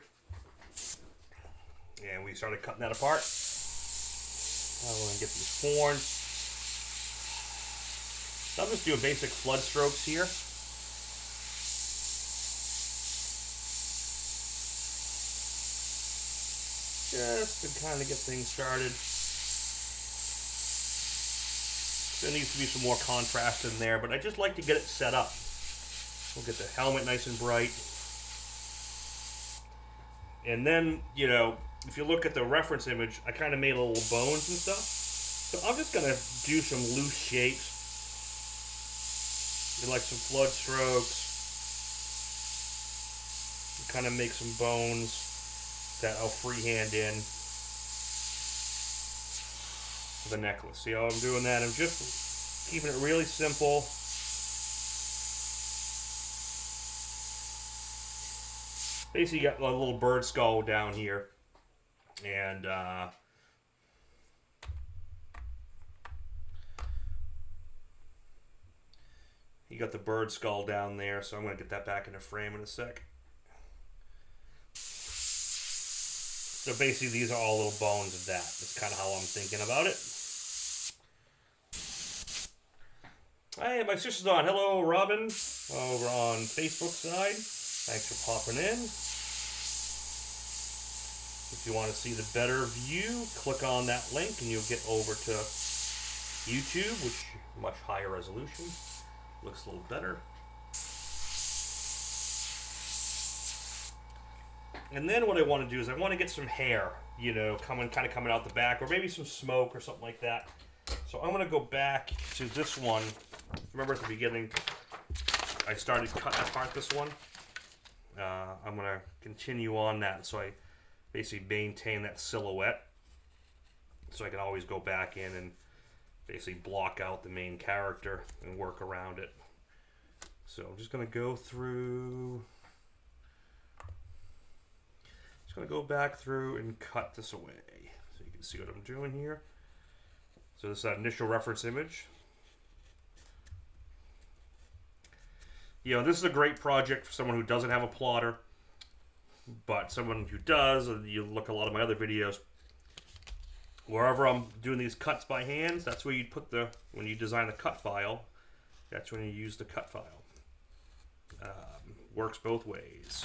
and we started cutting that apart. I'm going to get these horns. So I'm just doing basic flood strokes here. Just to kind of get things started. There needs to be some more contrast in there, but I just like to get it set up. We'll get the helmet nice and bright. And then, you know, if you look at the reference image, I kind of made little bones and stuff. So I'm just going to do some loose shapes. Like some flood strokes. Kind of make some bones that I'll freehand in the necklace. See how I'm doing that? I'm just keeping it really simple. Basically, you got a little bird skull down here, and you got the bird skull down there. So I'm going to get that back in the frame in a sec. So basically, these are all little bones of that. That's kind of how I'm thinking about it. Hey, my sister's on. Hello, Robin, over on Facebook side. Thanks for popping in. If you want to see the better view, click on that link and you'll get over to YouTube, which is much higher resolution. Looks a little better. And then what I want to do is I want to get some hair, you know, coming out the back, or maybe some smoke or something like that. So I'm going to go back to this one. Remember at the beginning, I started cutting apart this one. I'm going to continue on that, so I basically maintain that silhouette. So I can always go back in and basically block out the main character and work around it. So I'm just going to go through... Going to go back through and cut this away so you can see what I'm doing here. So this is that initial reference image. You know, this is a great project for someone who doesn't have a plotter, but someone who does, and you look at a lot of my other videos, wherever I'm doing these cuts by hands, that's where you put the, when you design the cut file, that's when you use the cut file. Works both ways.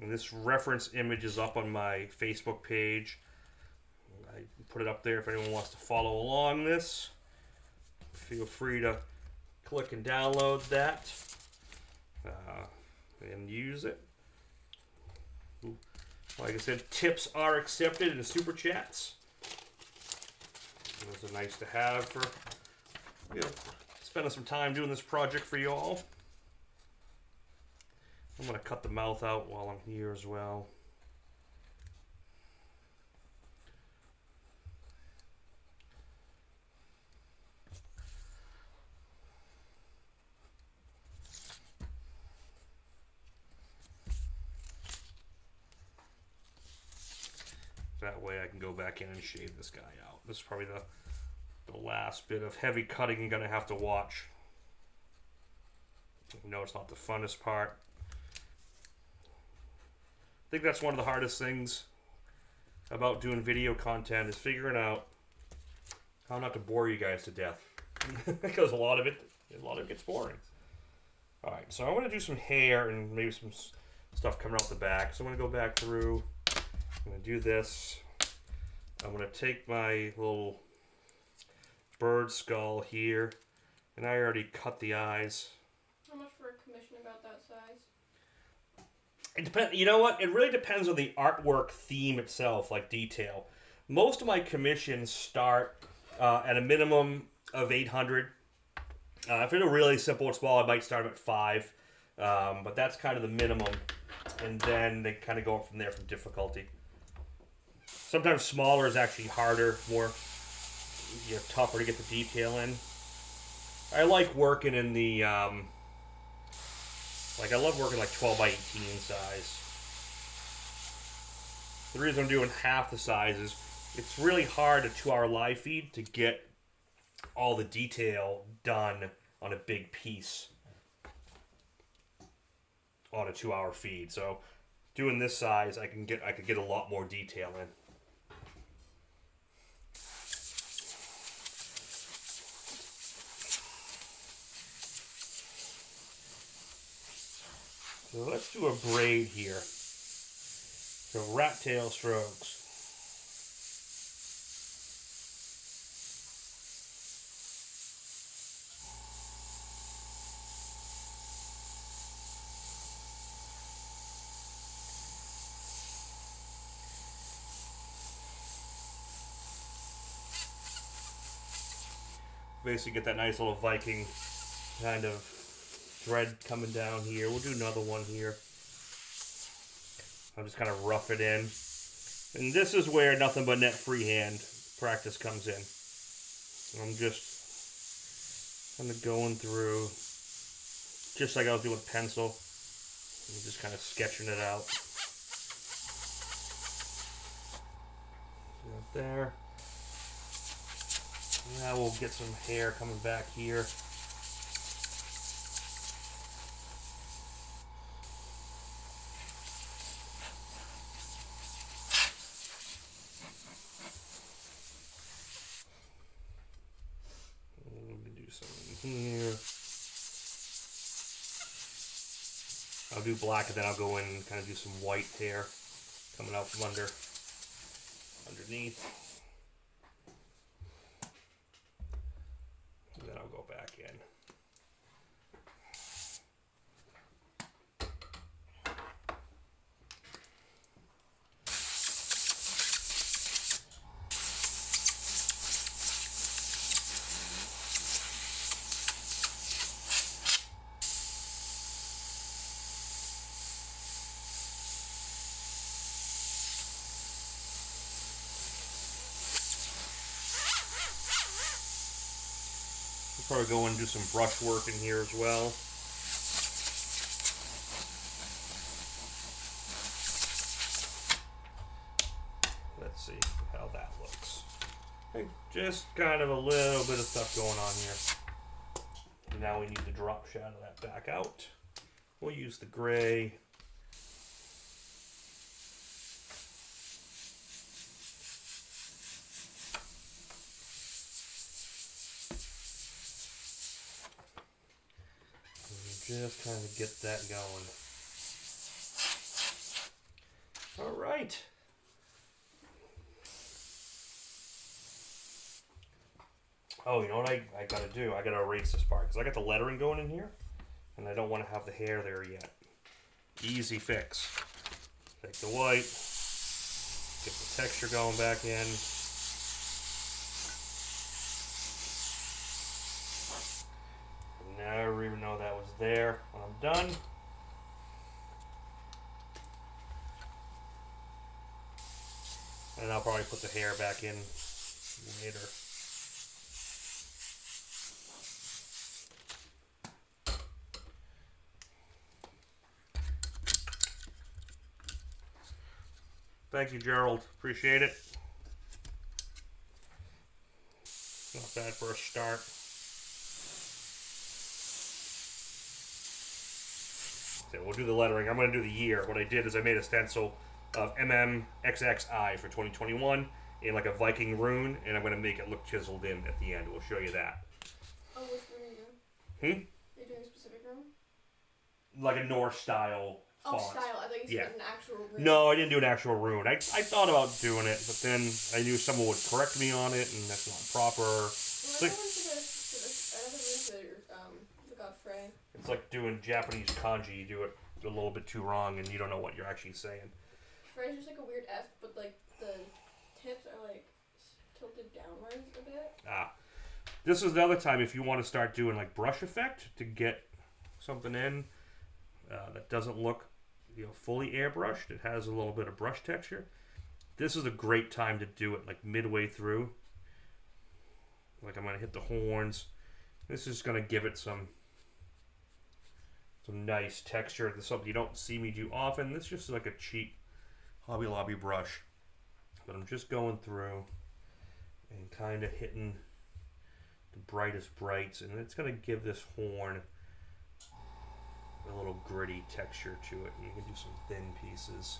And this reference image is up on my Facebook page. I put it up there if anyone wants to follow along this. Feel free to click and download that and use it. Like I said, tips are accepted in the super chats. Those are nice to have for, you know, spending some time doing this project for you all. I'm going to cut the mouth out while I'm here as well. That way I can go back in and shave this guy out. This is probably the last bit of heavy cutting you're going to have to watch. No, it's not the funnest part. I think that's one of the hardest things about doing video content is figuring out how not to bore you guys to death. Because a lot of it gets boring. Alright, so I want to do some hair and maybe some stuff coming out the back. So I'm going to go back through. I'm going to do this. I'm going to take my little bird skull here. And I already cut the eyes. commission about that size? It depends. You know what? It really depends on the artwork theme itself, like detail. Most of my commissions start at a minimum of 800. If it's a really simple and small, I might start at 5. But that's kind of the minimum. And then they kind of go up from there from difficulty. Sometimes smaller is actually harder, more tougher to get the detail in. I like working in the, I love working like 12 by 18 size. The reason I'm doing half the size is it's really hard a 2-hour live feed to get all the detail done on a big piece on a 2-hour feed. So doing this size, I could get a lot more detail in. So let's do a braid here. So rat tail strokes. Basically get that nice little Viking kind of thread coming down here. We'll do another one here. I'll just kind of rough it in. And this is where nothing but net freehand practice comes in. I'm just kind of going through, just like I was doing with pencil. I'm just kind of sketching it out. Right there. Now we'll get some hair coming back here. Let me do something here. I'll do black and then I'll go in and kind of do some white hair coming out from underneath. And then I'll go back in. Probably go and do some brush work in here as well. Let's see how that looks. Just kind of a little bit of stuff going on here. And now we need to drop shadow that back out. We'll use the gray. Just kind of get that going. All right. Oh, you know what I gotta do? I gotta erase this part because I got the lettering going in here, and I don't want to have the hair there yet. Easy fix. Take the white, get the texture going back in. Never even know that was there when I'm done. And I'll probably put the hair back in later. Thank you, Gerald. Appreciate it. Not bad for a start. We'll do the lettering. I'm going to do the year. What I did is I made a stencil of MMXXI for 2021 in like a Viking rune, and I'm going to make it look chiseled in at the end. We'll show you that. Oh, which rune are you doing? Are you doing a specific rune? Like a Norse style font. Oh, style. I thought you said an actual rune. No, I didn't do an actual rune. I thought about doing it, but then I knew someone would correct me on it, and that's not proper. Well, I went to the other runes that forgot Frey. It's like doing Japanese kanji. You do it a little bit too wrong, and you don't know what you're actually saying. Frey's just like a weird F, but like the tips are like tilted downwards a bit. This is the other time if you want to start doing like brush effect to get something in that doesn't look, fully airbrushed. It has a little bit of brush texture. This is a great time to do it, like midway through. Like I'm gonna hit the horns. This is gonna give it some nice texture. This is something you don't see me do often. This is just like a cheap Hobby Lobby brush, but I'm just going through and kind of hitting the brightest brights, and it's gonna give this horn a little gritty texture to it. And you can do some thin pieces.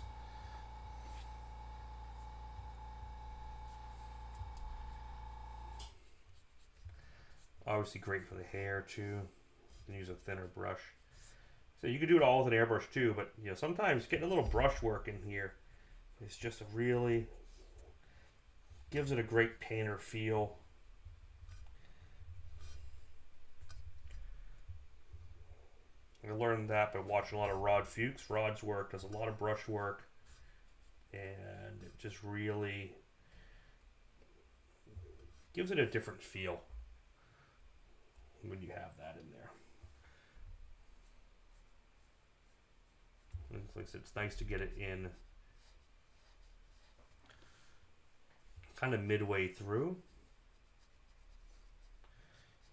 Obviously great for the hair too. You can use a thinner brush. So you can do it all with an airbrush too, but sometimes getting a little brush work in here is just really gives it a great painter feel. I learned that by watching a lot of Rod Fuchs. Rod's work does a lot of brush work, and it just really gives it a different feel when you have that in there. And like I said, it's nice to get it in kind of midway through,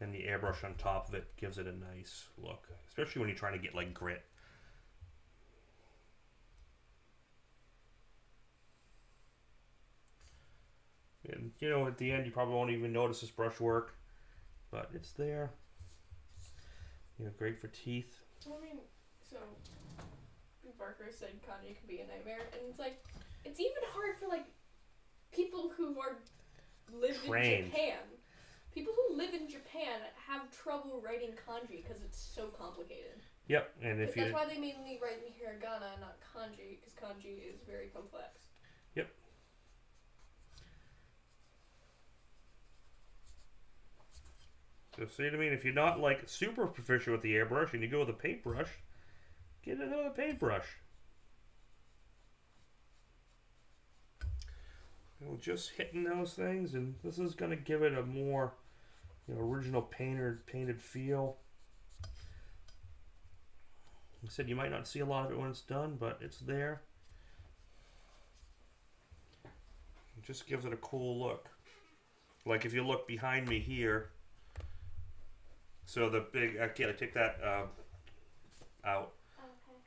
and the airbrush on top of it gives it a nice look, especially when you're trying to get like grit. And at the end you probably won't even notice this brush work, but it's there. Great for teeth. Well, I mean, so Barker said kanji can be a nightmare, and it's like, it's even hard for like people who live in Japan. People who live in Japan have trouble writing kanji because it's so complicated. Yep, and that's why they mainly write in hiragana, not kanji, because kanji is very complex. Yep. So see what I mean? If you're not like super proficient with the airbrush and you go with a paintbrush, get another paintbrush. Just hitting those things, and this is going to give it a more original painted feel. Like I said, you might not see a lot of it when it's done, but it's there. It just gives it a cool look. Like if you look behind me here, so the big, I take that out. Okay.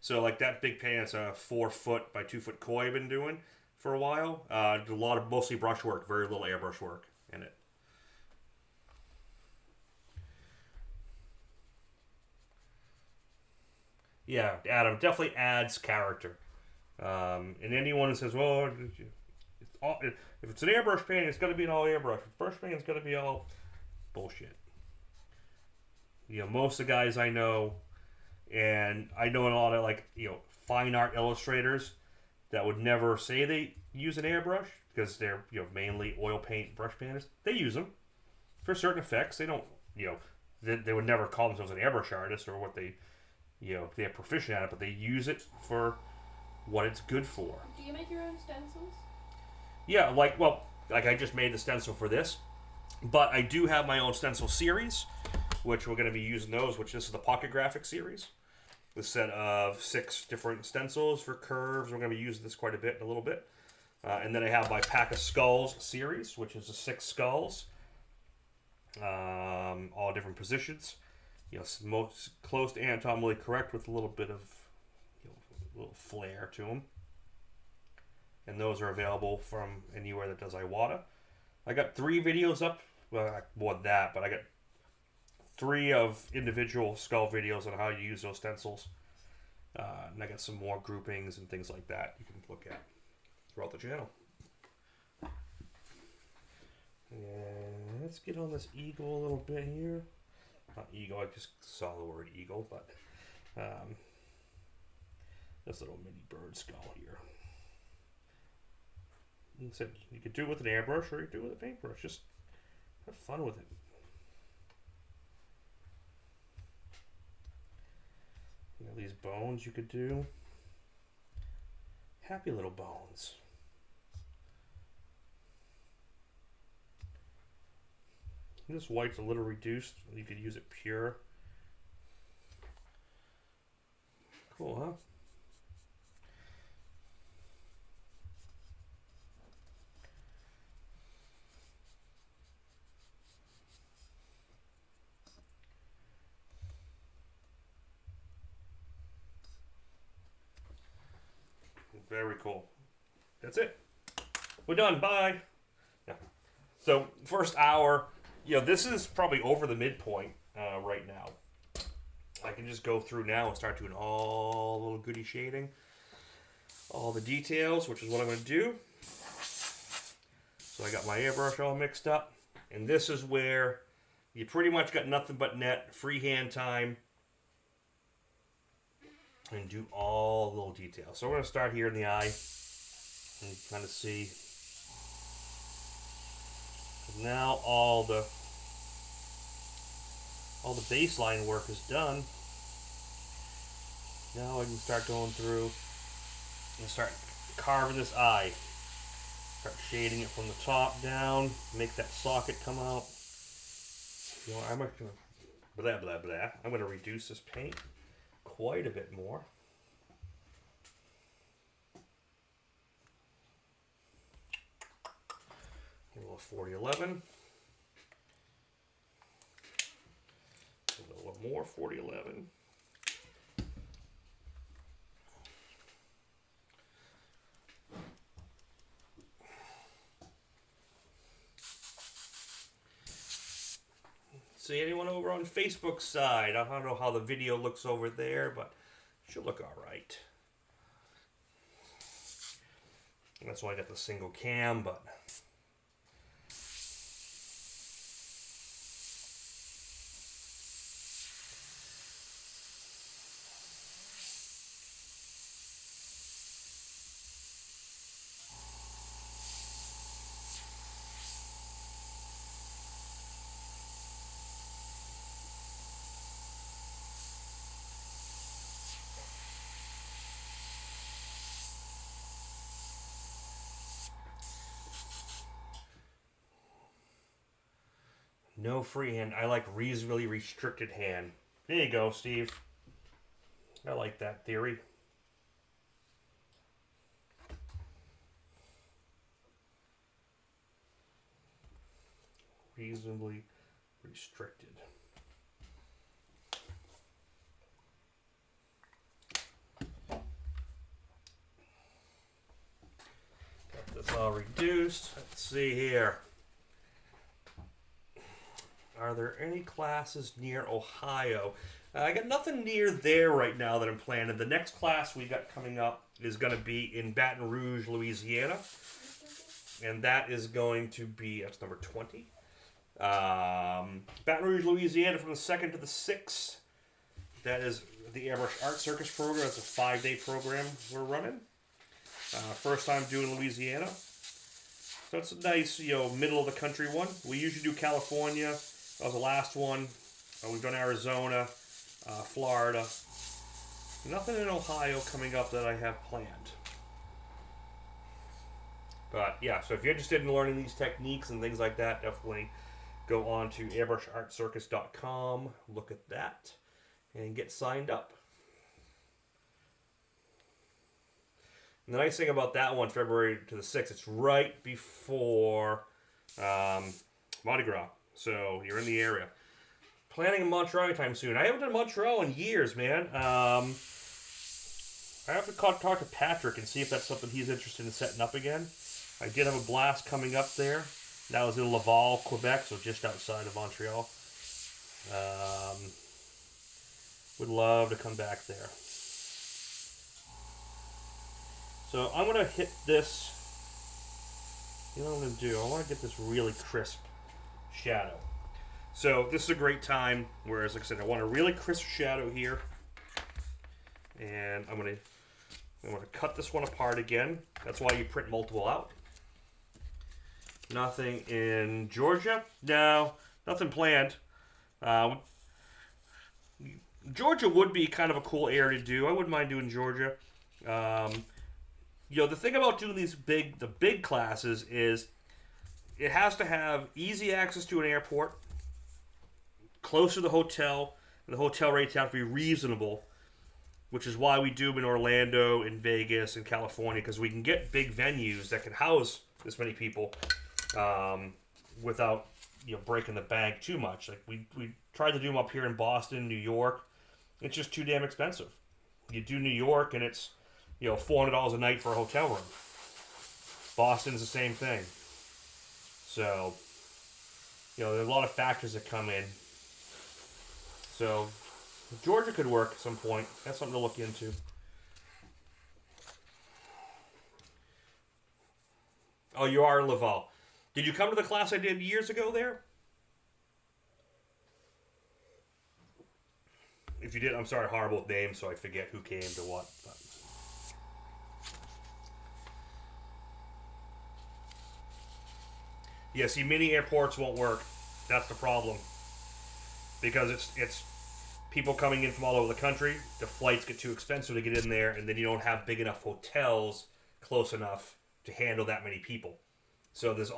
So like that big pan, it's a 4 foot by 2 foot koi I've been doing for a while. A lot of mostly brush work, very little airbrush work in it. Yeah, Adam definitely adds character. And anyone who says, well, if it's an airbrush paint, it's going to be an all airbrush. If it's brush paint, it's going to be all bullshit. Most of the guys I know, and I know a lot of fine art illustrators that would never say they use an airbrush because they're mainly oil paint brush painters. They use them for certain effects. They don't they would never call themselves an airbrush artist or what they they're proficient at it, but they use it for what it's good for. Do you make your own stencils? Yeah, I just made the stencil for this, but I do have my own stencil series, which we're going to be using those, which this is the Pocket Graphic series. The set of 6 different stencils for curves. We're going to be using this quite a bit in a little bit. And then I have my Pack of Skulls series, which is the 6 skulls, all different positions. Most close to anatomically correct with a little bit of a little flair to them. And those are available from anywhere that does Iwata. I got 3 videos up. Well, more than that, but I got 3 of individual skull videos on how you use those stencils. And I got some more groupings and things like that you can look at throughout the channel. And let's get on this eagle a little bit here. Not eagle, I just saw the word eagle, but this little mini bird skull here. And so you could do it with an airbrush or you could do it with a paintbrush. Just have fun with it. bones you could do. Happy little bones. This white's a little reduced. You could use it pure. Cool, huh? Very cool. That's it. We're done. Bye. Yeah. So first hour, this is probably over the midpoint right now. I can just go through now and start doing all the little goody shading, all the details, which is what I'm going to do. So I got my airbrush all mixed up, and this is where you pretty much got nothing but net, freehand time, and do all the little details. So we're going to start here in the eye and kind of see. Now all the baseline work is done. Now I can start going through and start carving this eye. Start shading it from the top down, make that socket come out. I'm not gonna blah blah blah. I'm gonna reduce this paint quite a bit more. A little 4011. A little more 4011. See anyone over on Facebook's side? I don't know how the video looks over there, but it should look all right. That's why I got the single cam, but no freehand. I like reasonably restricted hand. There you go, Steve. I like that theory. Reasonably restricted. Got this all reduced. Let's see here. Are there any classes near Ohio? I got nothing near there right now that I'm planning. The next class we got coming up is going to be in Baton Rouge, Louisiana. And that is going to be, that's number 20. Baton Rouge, Louisiana from the 2nd to the 6th. That is the Airbrush Art Circus program. It's a 5-day program we're running. First time doing Louisiana. So it's a nice, middle of the country one. We usually do California. That was the last one. We've done Arizona, Florida. Nothing in Ohio coming up that I have planned. But yeah, so if you're interested in learning these techniques and things like that, definitely go on to airbrushartcircus.com, look at that, and get signed up. And the nice thing about that one, February to the 6th, it's right before Mardi Gras. So you're in the area. Planning in Montreal anytime soon. I haven't done Montreal in years, man. I have to talk to Patrick and see if that's something he's interested in setting up again. I did have a blast coming up there. That was in Laval, Quebec, so just outside of Montreal. Would love to come back there. So I'm going to hit this. You know what I'm going to do? I want to get this really crisp shadow. So this is a great time, whereas like I said, I want a really crisp shadow here. And I'm going to cut this one apart again. That's why you print multiple out. Nothing in Georgia? No, nothing planned. Georgia would be kind of a cool area to do. I wouldn't mind doing Georgia. The thing about doing the big classes is it has to have easy access to an airport, close to the hotel, and the hotel rates have to be reasonable, which is why we do them in Orlando, in Vegas, in California, because we can get big venues that can house this many people without breaking the bank too much. Like we tried to do them up here in Boston, New York. It's just too damn expensive. You do New York and it's $400 a night for a hotel room. Boston's the same thing. So there are a lot of factors that come in. So Georgia could work at some point. That's something to look into. Oh, you are in Laval. Did you come to the class I did years ago there? If you did, I'm sorry, horrible names, so I forget who came to what. But. Yeah, see, mini airports won't work. That's the problem. Because it's people coming in from all over the country. The flights get too expensive to get in there, and then you don't have big enough hotels close enough to handle that many people. So there's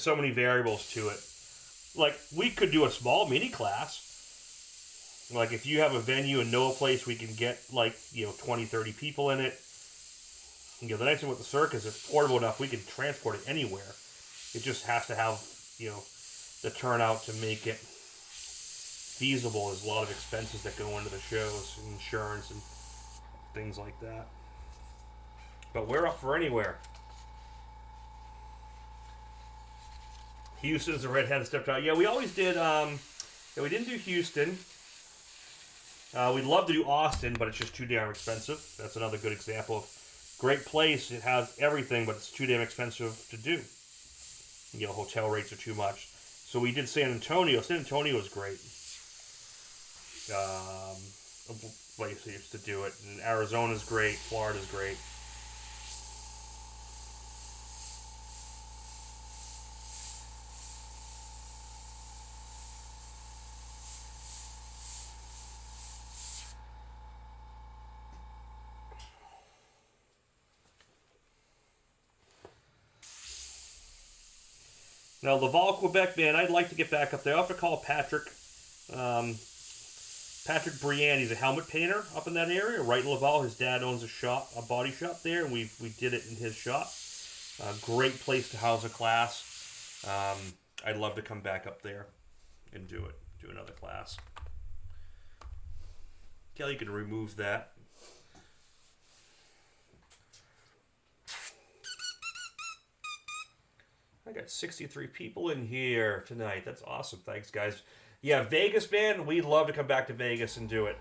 so many variables to it. Like, we could do a small mini class. Like, if you have a venue and know a place we can get, 20, 30 people in it. The nice thing with the circus is it's portable enough we can transport it anywhere. It just has to have, the turnout to make it feasible. There's a lot of expenses that go into the shows, insurance and things like that. But we're up for anywhere. Houston's a redhead stepped out. Yeah, we always did. We didn't do Houston. We'd love to do Austin, but it's just too damn expensive. That's another good example of great place. It has everything, but it's too damn expensive to do. Hotel rates are too much. So we did San Antonio. San Antonio is great. A place to do it. And Arizona's great. Florida's great. Now, Laval, Quebec, man, I'd like to get back up there. I'll have to call Patrick. Patrick Briand, he's a helmet painter up in that area, right in Laval. His dad owns a body shop there, and we did it in his shop. Great place to house a class. I'd love to come back up there and do another class. Kelly, you can remove that. I got 63 people in here tonight. That's awesome. Thanks, guys. Yeah, Vegas, man. We'd love to come back to Vegas and do it.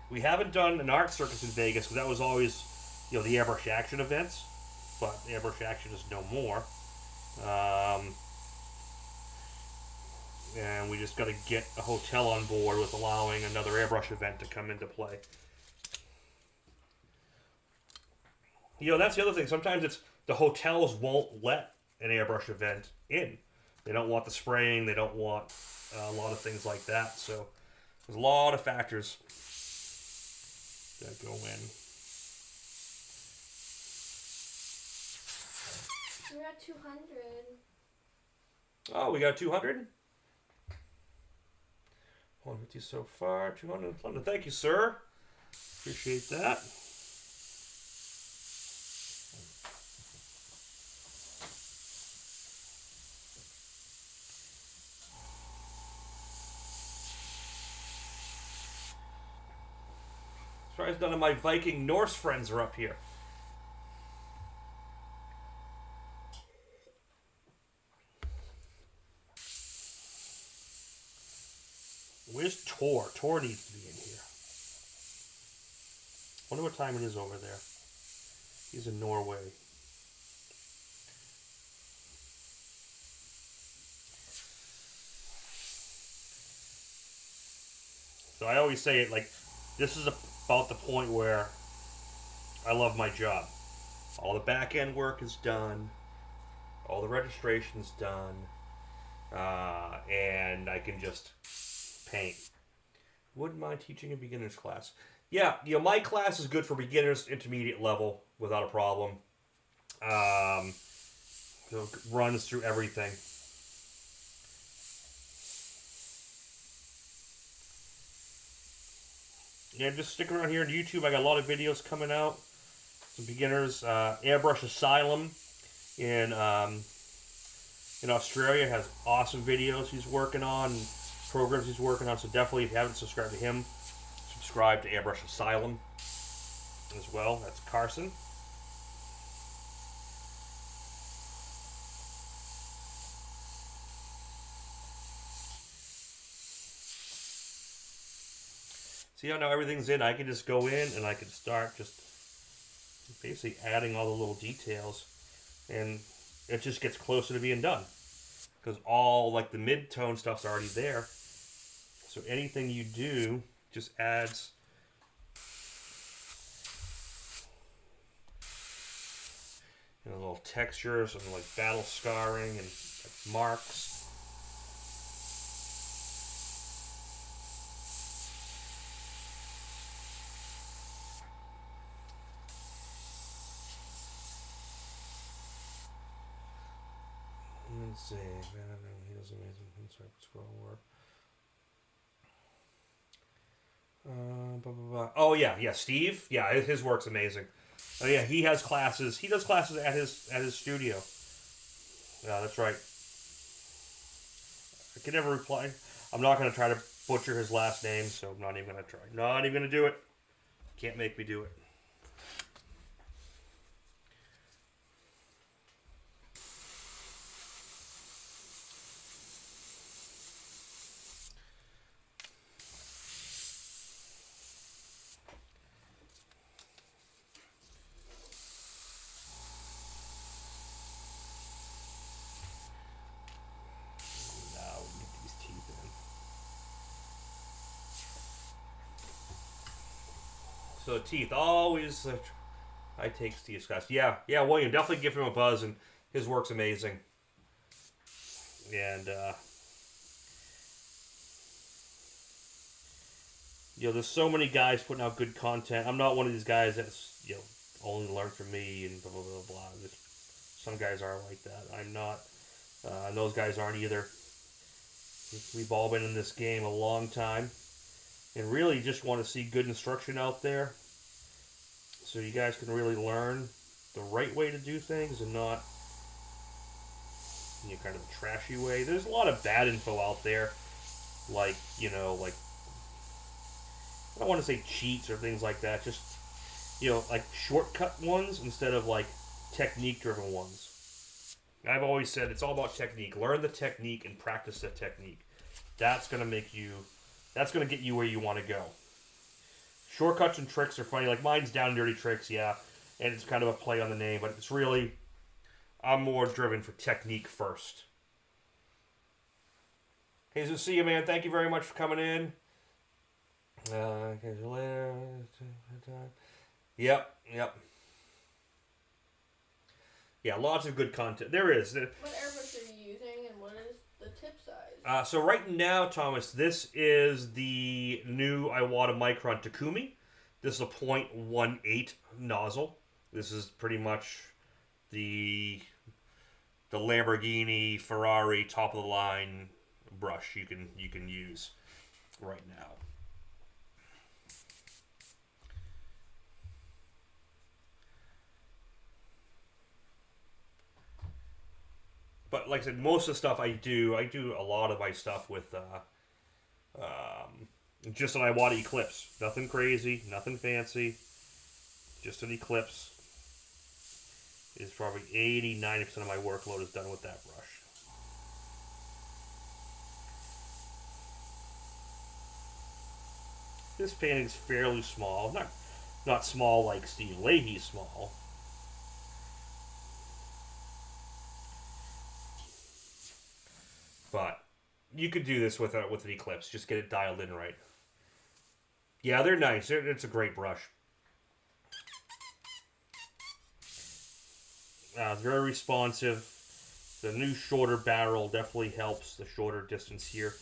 We haven't done an art circus in Vegas because that was always, the Airbrush Action events. But Airbrush Action is no more. And we just got to get a hotel on board with allowing another Airbrush event to come into play. That's the other thing. Sometimes it's the hotels won't let an airbrush event in. They don't want the spraying. They don't want a lot of things like that. So there's a lot of factors that go in. We're at 200. Oh, we got 200? 150 so far. 200. Thank you, sir. Appreciate that. As far as none of my Viking Norse friends are up here. Where's Tor? Tor needs to be in here. Wonder what time it is over there. He's in Norway. So I always say it like, this is about the point where I love my job. All the back end work is done. All the registration's done. And I can just paint. Wouldn't mind teaching a beginner's class. Yeah, my class is good for beginners, intermediate level, without a problem. So it runs through everything. Yeah, just stick around here on YouTube. I got a lot of videos coming out. Some beginners. Airbrush Asylum in Australia has awesome videos he's working on, programs he's working on. So definitely, if you haven't subscribed to him, subscribe to Airbrush Asylum as well. That's Carson. See how now everything's in? I can just go in and I can start just basically adding all the little details, and it just gets closer to being done because all like the mid-tone stuff's already there. So anything you do just adds little textures and like battle scarring and like marks. Let's see. He does amazing scroll work. Oh yeah, Steve. Yeah, his work's amazing. Oh yeah, he has classes. He does classes at his studio. Yeah, that's right. I can never reply. I'm not gonna try to butcher his last name, so I'm not even gonna try. Not even gonna do it. Can't make me do it. So teeth, always I take Steve's class. Yeah, William, definitely give him a buzz, and his work's amazing. And there's so many guys putting out good content. I'm not one of these guys that's only learned from me and blah blah blah blah. Some guys are like that. I'm not. And those guys aren't either. We've all been in this game a long time. And really just want to see good instruction out there so you guys can really learn the right way to do things and not kind of a trashy way. There's a lot of bad info out there, like I don't want to say cheats or things like that, just like shortcut ones instead of like technique driven ones. I've always said it's all about technique. Learn the technique and practice the technique. That's going to get you where you want to go. Shortcuts and tricks are funny. Like mine's Down and Dirty Tricks, yeah. And it's kind of a play on the name, but it's really, I'm more driven for technique first. Jesus, see you, man. Thank you very much for coming in. Yep. Yeah, lots of good content. There is. What airbrush are you using, and what is the tip size? So right now, Thomas, this is the new Iwata Micron Takumi. This is a 0.18 nozzle. This is pretty much the Lamborghini, Ferrari, top of the line brush you can use right now. But like I said, most of the stuff I do a lot of my stuff with just an Iwata Eclipse. Nothing crazy, nothing fancy. Just an Eclipse. Is probably 80-90% of my workload is done with that brush. This painting's fairly small. Not small like Steve Leahy's small. But you could do this with an Eclipse. Just get it dialed in right. Yeah, they're nice. It's a great brush. Very responsive. The new shorter barrel definitely helps the shorter distance here.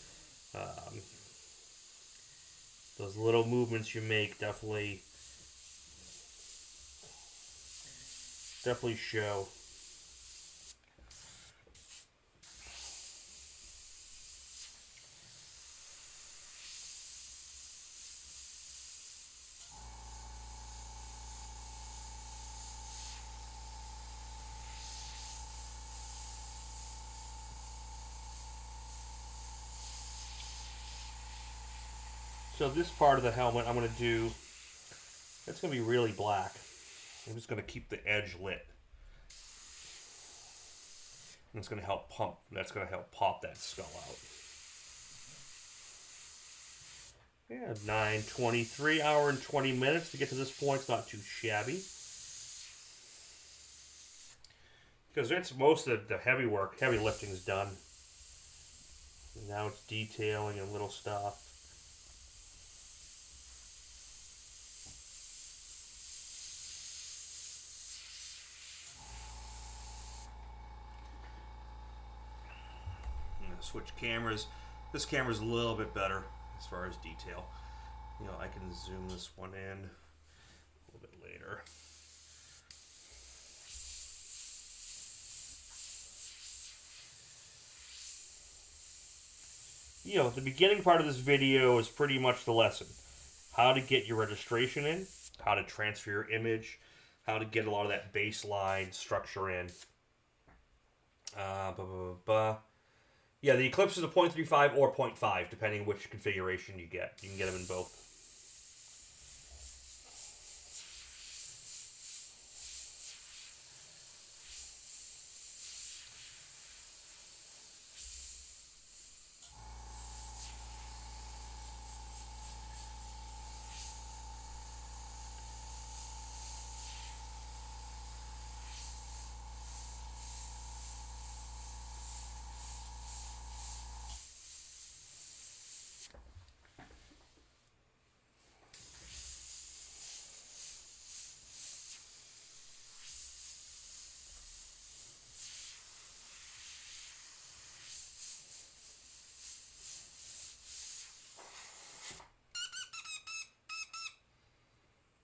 those little movements you make definitely show. So this part of the helmet I'm going to do, it's going to be really black. I'm just going to keep the edge lit. And it's going to help pump, that's going to help pop that skull out. Yeah, 9:23, hour and 20 minutes to get to this point. It's not too shabby. Because it's most of the heavy work, heavy lifting is done. And now it's detailing and little stuff. Switch cameras. This camera's a little bit better as far as detail. You know, I can zoom this one in a little bit later. You know, the beginning part of this video is pretty much the lesson. How to get your registration in, how to transfer your image, how to get a lot of that baseline structure in. Yeah, the Eclipse is a 0.35 or 0.5, depending which configuration you get. You can get them in both.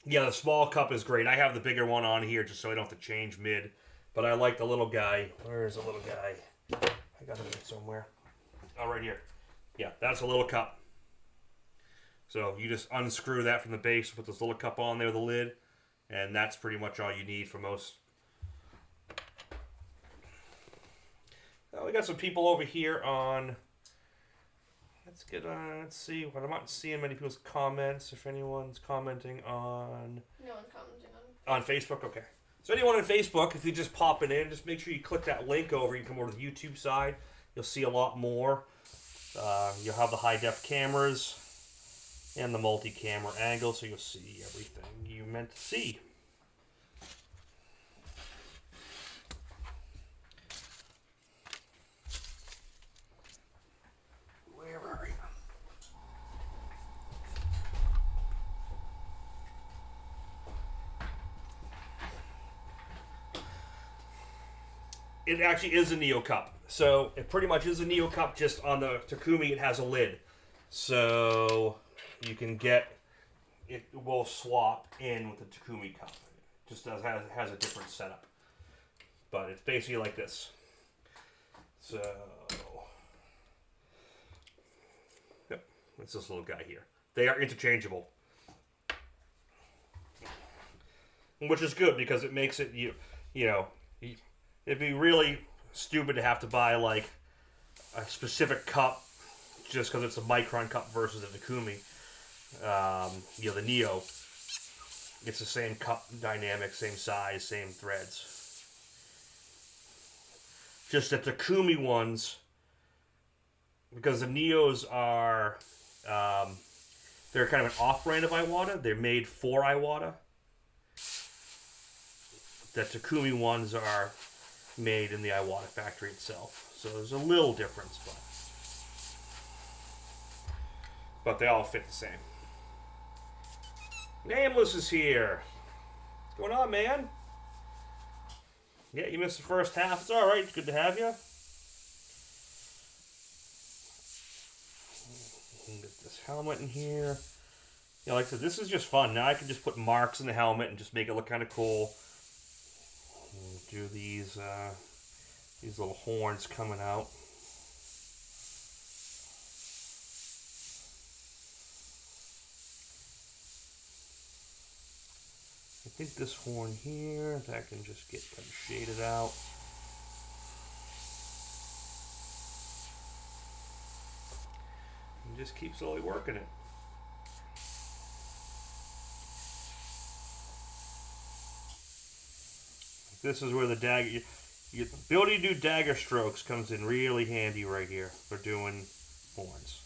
Yeah, the small cup is great. I have the bigger one on here just so I don't have to change mid. But I like the little guy. Where's the little guy? I got him somewhere. Oh, right here. Yeah, that's a little cup. So you just unscrew that from the base, put this little cup on there with the lid, and that's pretty much all you need for most. We got some people over here on... Let's see. I'm not seeing many people's comments. If anyone's commenting on... No one's commenting on... On Facebook? Okay. So anyone on Facebook, if you just pop it in, just make sure you click that link over. You can come over to the YouTube side. You'll see a lot more. You'll have the high-def cameras and the multi-camera angle, so you'll see everything you meant to see. It actually is a Neo Cup. So it pretty much is a Neo Cup, just on the Takumi it has a lid. So you can get, it will swap in with the Takumi Cup. It just has a different setup. But it's basically like this. So, yep, it's this little guy here. They are interchangeable. Which is good because it makes it, you know, it'd be really stupid to have to buy like a specific cup just because it's a micron cup versus a Takumi. You know, the Neo, it's the same cup dynamic, same size, same threads. Just the Takumi ones, because the Neos are, they're kind of an off-brand of Iwata. They're made for Iwata. The Takumi ones are made in the Iwata factory itself. So there's a little difference, but they all fit the same. Nameless is here. What's going on, man? Yeah, you missed the first half. It's alright. It's good to have you. Get this helmet in here. You know, like I said, this is just fun. Now I can just put marks in the helmet and just make it look kind of cool. And do these little horns coming out. I think this horn here, that can just get kind of shaded out. And just keep slowly working it. This is where the dagger, the ability to do dagger strokes comes in really handy right here for doing horns.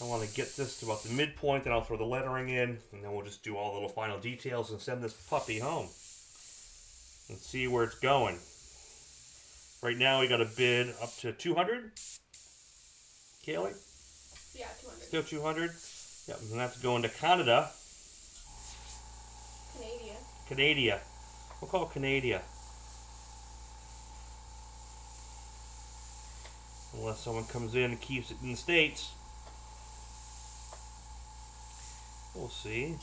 I want to get this to about the midpoint, then I'll throw the lettering in, and then we'll just do all the little final details and send this puppy home. And see where it's going. Right now we got a bid up to 200. Kaylee? Yeah, 200. Still 200? Yep, and that's going to Canada. Canada. We'll call it Canada. Unless someone comes in and keeps it in the States. We'll see.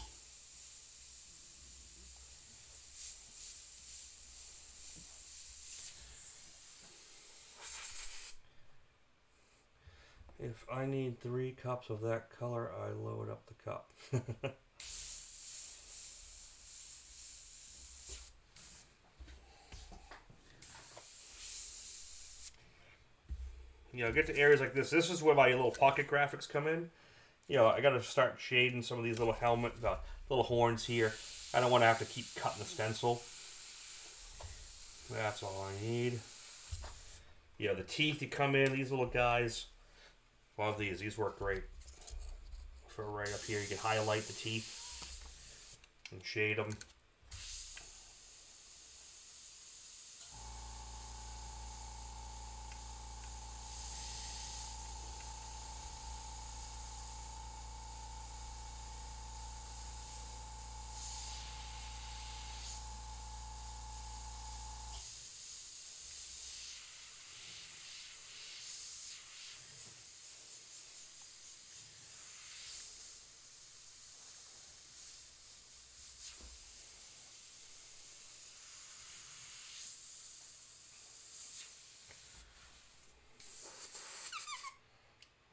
If I need 3 cups of that color, I load up the cup. You know, get to areas like this. This is where my little pocket graphics come in. You know, I got to start shading some of these little little horns here. I don't want to have to keep cutting the stencil. That's all I need. You know, the teeth that come in, these little guys. Love these. These work great. For right up here, you can highlight the teeth and shade them.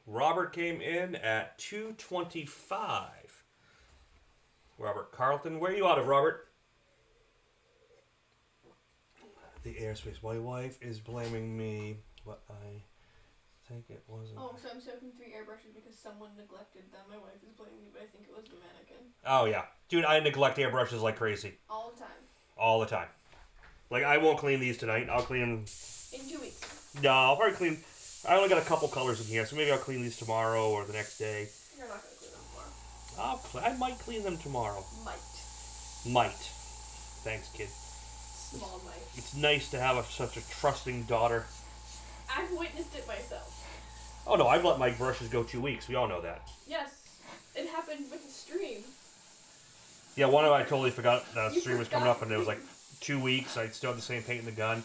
Robert came in at 225. Robert Carlton, where are you out of, Robert? The airspace. My wife is blaming me, but I think it wasn't. Oh, so I'm soaking 3 airbrushes because someone neglected them. My wife is blaming me, but I think it was the mannequin. Oh, yeah. Dude, I neglect airbrushes like crazy. All the time. All the time. Like, I won't clean these tonight. I'll clean them... In 2 weeks. No, I'll probably clean... I only got a couple colors in here, so maybe I'll clean these tomorrow or the next day. You're not going to clean them tomorrow. I might clean them tomorrow. Might. Thanks, kid. Small might. It's nice to have such a trusting daughter. I've witnessed it myself. Oh no, I've let my brushes go 2 weeks. We all know that. Yes. It happened with the stream. Yeah, one of them I totally forgot the stream was coming up, and it was like 2 weeks. I still had the same paint in the gun.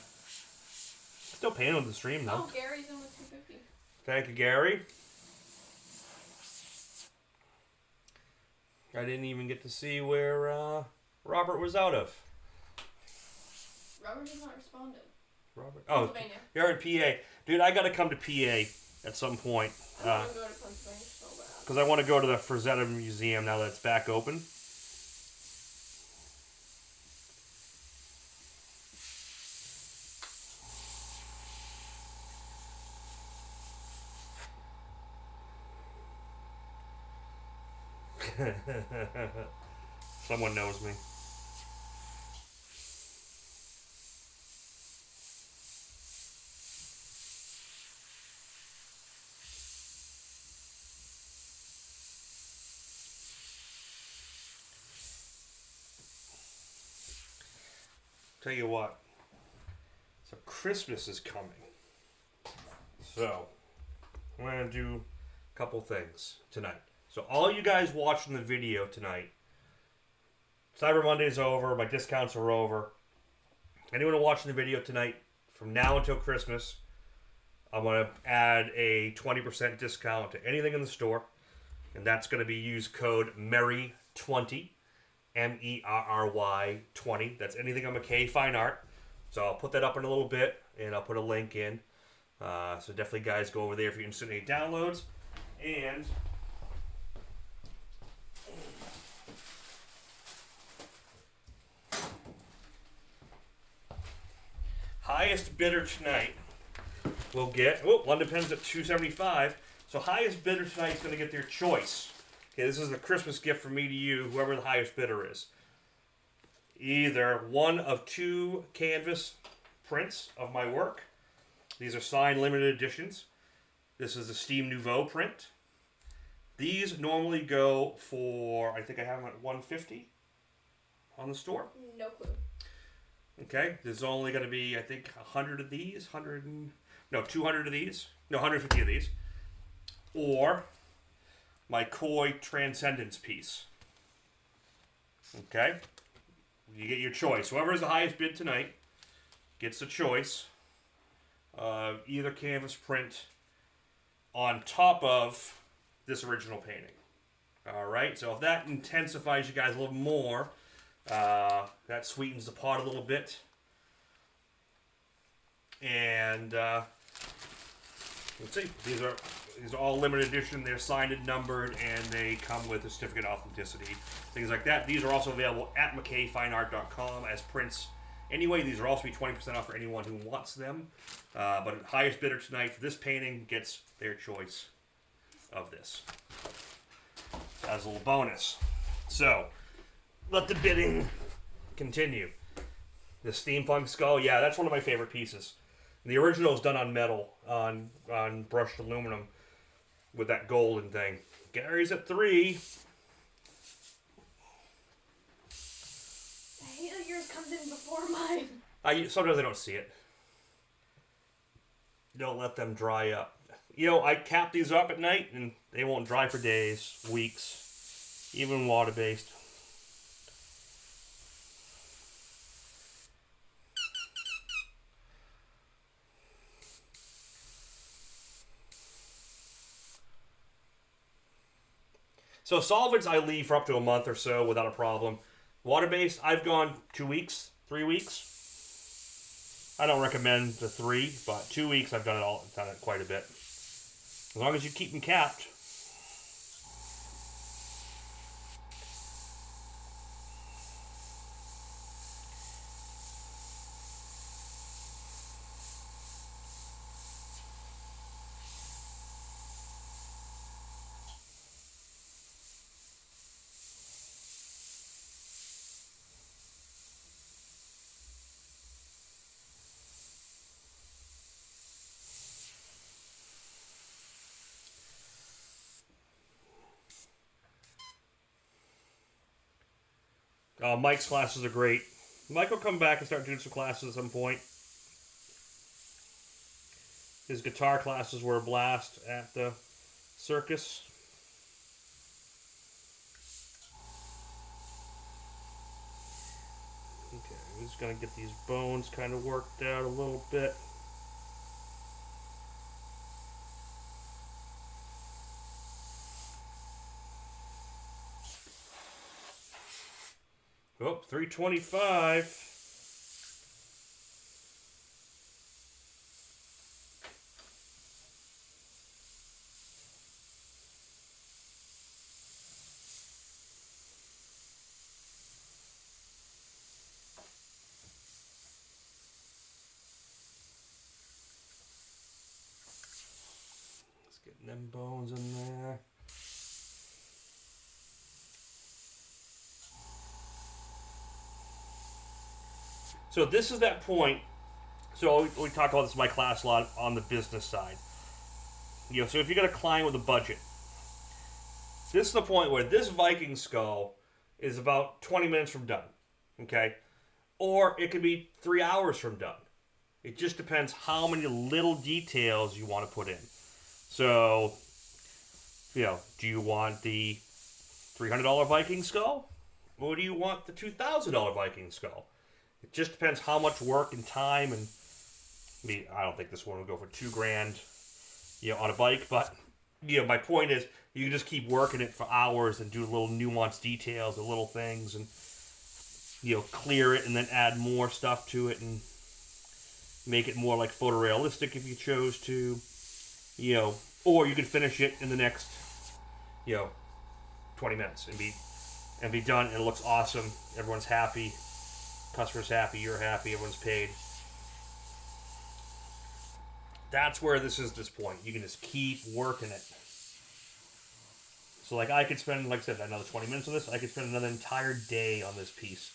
Still painting with the stream, though. Oh, Gary's in with 250. Thank you, Gary. I didn't even get to see where Robert was out of. Robert has not responded. Robert? Oh, Pennsylvania. You're in PA. Dude, I got to come to PA at some point. I want to go to Pennsylvania so bad. Because I want to go to the Frazetta Museum now that it's back open. Someone knows me. Tell you what, so Christmas is coming. So, I'm going to do a couple things tonight. So all you guys watching the video tonight, Cyber Monday's over, my discounts are over. Anyone watching the video tonight, from now until Christmas, I'm going to add a 20% discount to anything in the store. And that's going to be use code MERRY20, MERRY 20. That's anything on McKay Fine Art. So I'll put that up in a little bit, and I'll put a link in. So definitely, guys, go over there if you're interested in any downloads. And highest bidder tonight will get, London Pen's at $275. So highest bidder tonight is going to get their choice. Okay, this is a Christmas gift from me to you, whoever the highest bidder is. Either one of 2 canvas prints of my work. These are signed limited editions. This is the Steam Nouveau print. These normally go for, I think I have them at $150 on the store. No clue. Okay, there's only going to be, I think, 100 of these, 200 of these, 150 of these. Or my Koi Transcendence piece. Okay, you get your choice. Whoever has the highest bid tonight gets the choice of either canvas print on top of this original painting. Alright, so if that intensifies you guys a little more, that sweetens the pot a little bit. And let's see, these are all limited edition. They're signed and numbered, and they come with a certificate of authenticity, things like that. These are also available at McKayFineArt.com as prints. Anyway, these are also be 20% off for anyone who wants them. But highest bidder tonight for this painting gets their choice of this as a little bonus. So let the bidding continue. The steampunk skull, yeah, that's one of my favorite pieces. The original is done on metal, on brushed aluminum with that golden thing. Gary's at 3. I hate that yours comes in before mine. Sometimes I don't see it. Don't let them dry up. You know, I cap these up at night and they won't dry for days, weeks, even water-based. So solvents I leave for up to a month or so without a problem. Water-based, I've gone 2 weeks, 3 weeks. I don't recommend the 3, but 2 weeks I've done it quite a bit. As long as you keep them capped. Mike's classes are great. Mike will come back and start doing some classes at some point. His guitar classes were a blast at the circus. Okay, I'm just going to get these bones kind of worked out a little bit. Oh, 325. Let's get them bones in there. So this is that point. So we talk about this in my class a lot on the business side. You know, so if you got a client with a budget, this is the point where this Viking skull is about 20 minutes from done. Okay? Or it could be 3 hours from done. It just depends how many little details you want to put in. So, you know, do you want the $300 Viking skull? Or do you want the $2,000 Viking skull? It just depends how much work and time and I don't think this one would go for $2,000, on a bike. But my point is, you can just keep working it for hours and do little nuanced details and little things, and clear it and then add more stuff to it and make it more like photorealistic if you chose to, or you could finish it in the next, 20 minutes and be done, and it looks awesome. Everyone's happy, customer's happy, you're happy, everyone's paid. That's where this is. This point, you can just keep working it. So, like, I could spend, like I said, another 20 minutes on this. I could spend another entire day on this piece,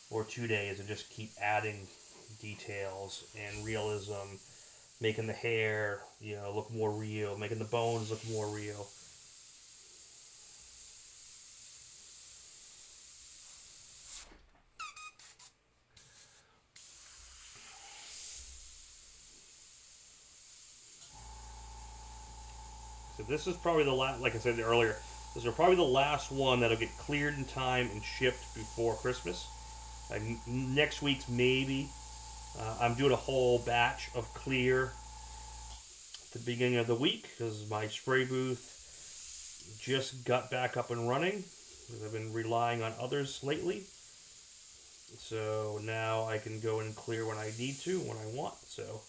or 2 days, and just keep adding details and realism, making the hair, look more real, making the bones look more real. So this is probably the last, like I said earlier, this is probably the last one that'll get cleared in time and shipped before Christmas. Next week's maybe. I'm doing a whole batch of clear at the beginning of the week because my spray booth just got back up and running because I've been relying on others lately. So now I can go and clear when I need to, when I want. So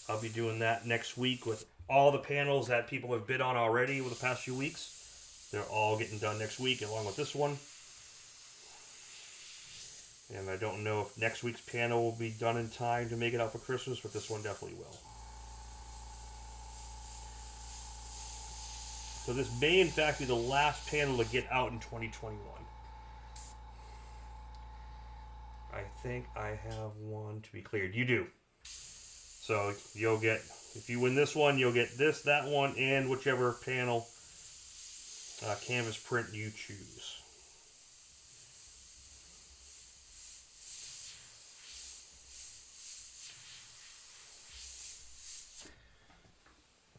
I'll be doing that next week with all the panels that people have bid on already over the past few weeks. They're all getting done next week along with this one. And I don't know if next week's panel will be done in time to make it out for Christmas, but this one definitely will. So this may in fact be the last panel to get out in 2021. I think I have one to be cleared. You do. So you'll get, if you win this one, you'll get this, that one, and whichever panel canvas print you choose.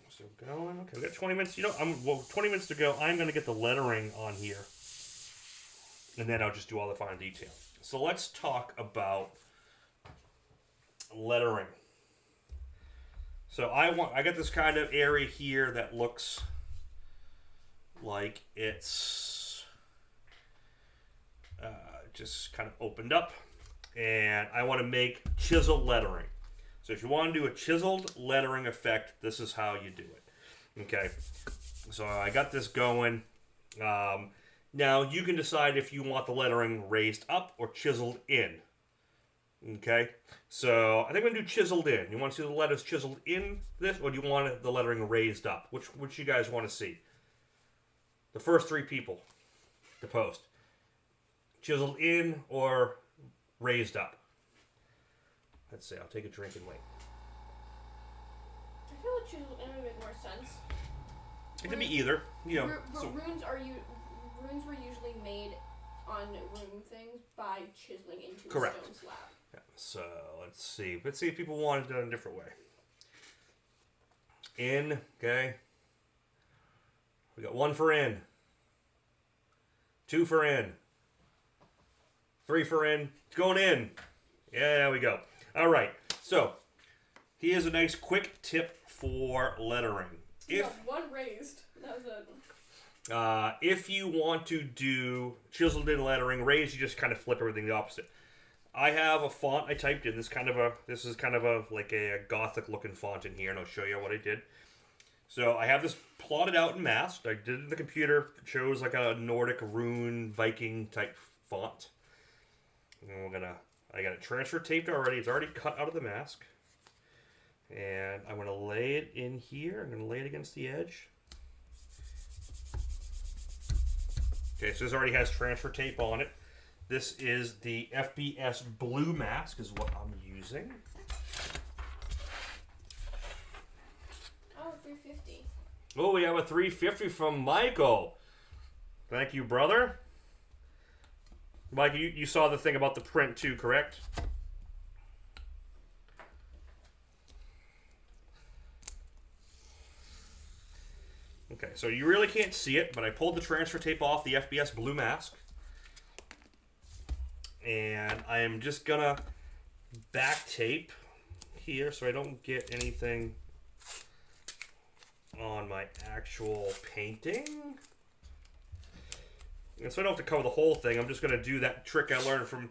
So going, okay, we got 20 minutes. 20 minutes to go. I'm going to get the lettering on here, and then I'll just do all the final detail. So let's talk about lettering. So I got this kind of area here that looks like it's just kind of opened up, and I want to make chiseled lettering. So if you want to do a chiseled lettering effect, this is how you do it. Okay, so I got this going. Now you can decide if you want the lettering raised up or chiseled in. Okay, so I think I'm going to do chiseled in. You want to see the letters chiseled in this, or do you want the lettering raised up? Which you guys want to see? The first 3 people to post. Chiseled in or raised up? Let's see, I'll take a drink and wait. I feel like chiseled in would make more sense. It can be either. Runes were usually made on rune things by chiseling into correct. A stone slab. Yeah, so let's see. Let's see if people want it done a different way. In, okay. We got 1 for in. 2 for in. 3 for in. It's going in. Yeah, there we go. All right. So here's a nice quick tip for lettering. You got 1 raised. That was it. If you want to do chiseled in lettering, raised, you just kind of flip everything the opposite. I have a font I typed in. This is kind of a like a gothic looking font in here, and I'll show you what I did. So I have this plotted out and masked. I did it in the computer. It shows like a Nordic rune Viking type font. And I got it transfer taped already. It's already cut out of the mask. And I'm going to lay it in here. I'm going to lay it against the edge. Okay, so this already has transfer tape on it. This is the FBS blue mask is what I'm using. Oh, 350. Oh, we have a 350 from Michael. Thank you, brother. Mike, you saw the thing about the print too, correct? Okay, so you really can't see it, but I pulled the transfer tape off the FBS blue mask. And I am just gonna back tape here so I don't get anything on my actual painting. And so I don't have to cover the whole thing. I'm just going to do that trick I learned from...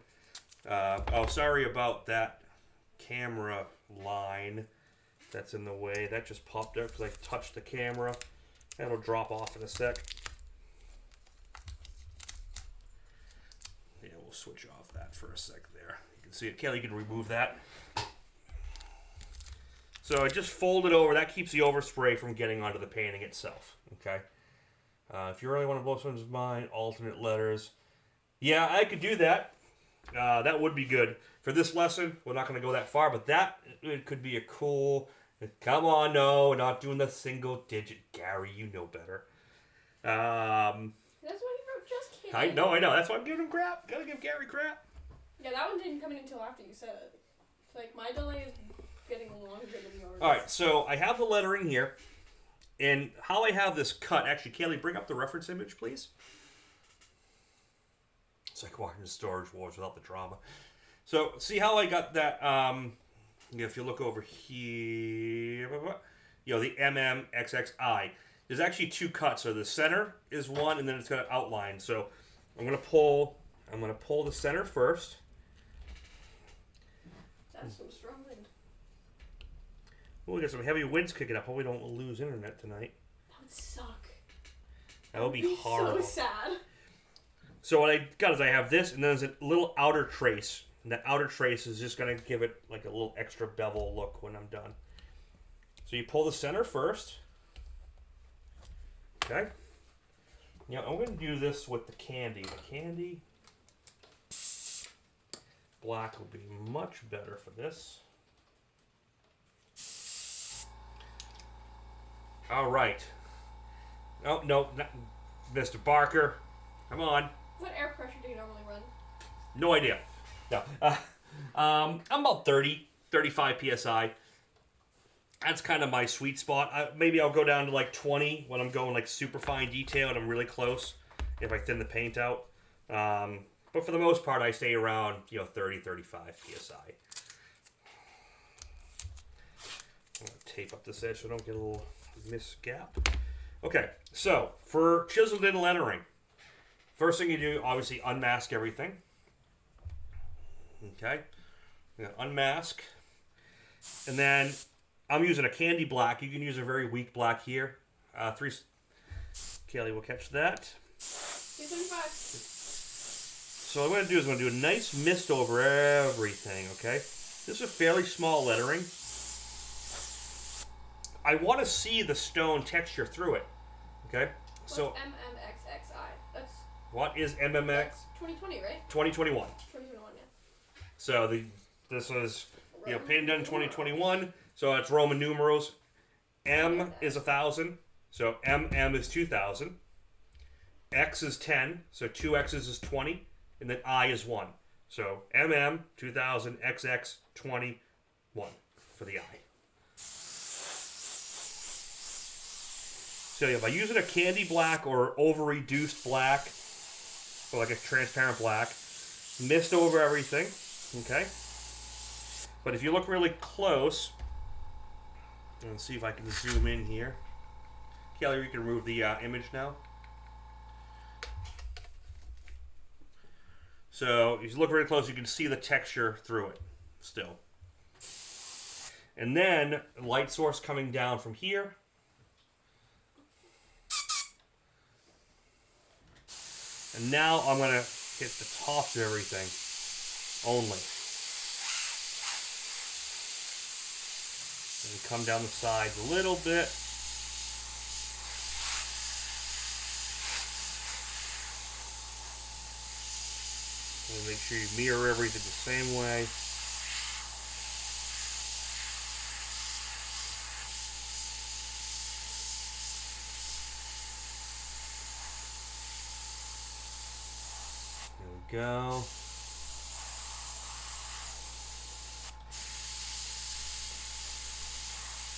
oh, sorry about that camera line that's in the way. That just popped up because I touched the camera. That'll drop off in a sec. Yeah, we'll switch off that for a sec there. You can see it. Kelly, you can remove that. So I just fold it over. That keeps the overspray from getting onto the painting itself. Okay. If you really want to blow someone's mind, alternate letters. Yeah, I could do that. That would be good. For this lesson, we're not going to go that far, but that it could be a cool... Come on, no, we're not doing the single digit. Gary, you know better. That's what he wrote, just kidding. I know. That's why I'm giving him crap. Gotta give Gary crap. Yeah, that one didn't come in until after you said it. It's like, my delay is getting longer than yours. Alright, so I have the lettering here. And how I have this cut, actually, Kaylee, bring up the reference image, please. It's like watching the Storage Wars without the drama. So, see how I got that, if you look over here, you know, the MMXXI. There's actually two cuts. So the center is one, and then it's got an outline. So I'm gonna pull the center first. That's some strong wind. Oh, we got some heavy winds kicking up. Hope we don't lose internet tonight. That would suck. That would be horrible. So sad. So what I got is I have this, and then there's a little outer trace. And that outer trace is just going to give it like a little extra bevel look when I'm done. So you pull the center first. Okay. Now I'm going to do this with the candy. The candy black will be much better for this. All right. Oh, no, not Mr. Barker. Come on. What air pressure do you normally run? No idea. No. I'm about 30, 35 PSI. That's kind of my sweet spot. Maybe I'll go down to like 20 when I'm going like super fine detail and I'm really close if I thin the paint out. But for the most part, I stay around, 30, 35 PSI. I'm going to tape up this edge so I don't get a little misgap. Okay, so for chiseled in lettering, first thing you do, obviously unmask everything. Okay, I'm going to unmask. And then I'm using a candy black. You can use a very weak black here. Kelly will catch that. 275. So what I'm going to do is I'm going to do a nice mist over everything, okay? This is a fairly small lettering. I want to see the stone texture through it, okay? So MMXXI. That's what is MMX? That's 2020, right? 2021. 2021, yeah. So this is painted done in 2021. So it's Roman numerals. M is 1,000. So MM is 2,000. X is 10. So 2 X's is 20. And then I is 1. So MM 2000 XX 21 for the I. So yeah, by using a candy black or over-reduced black, or like a transparent black, mist over everything, okay? But if you look really close, let's see if I can zoom in here. Kelly, you can remove the image now. So if you look really close, you can see the texture through it still. And then light source coming down from here. And now I'm going to hit the tops of everything only. And come down the sides a little bit. And make sure you mirror everything the same way. Go.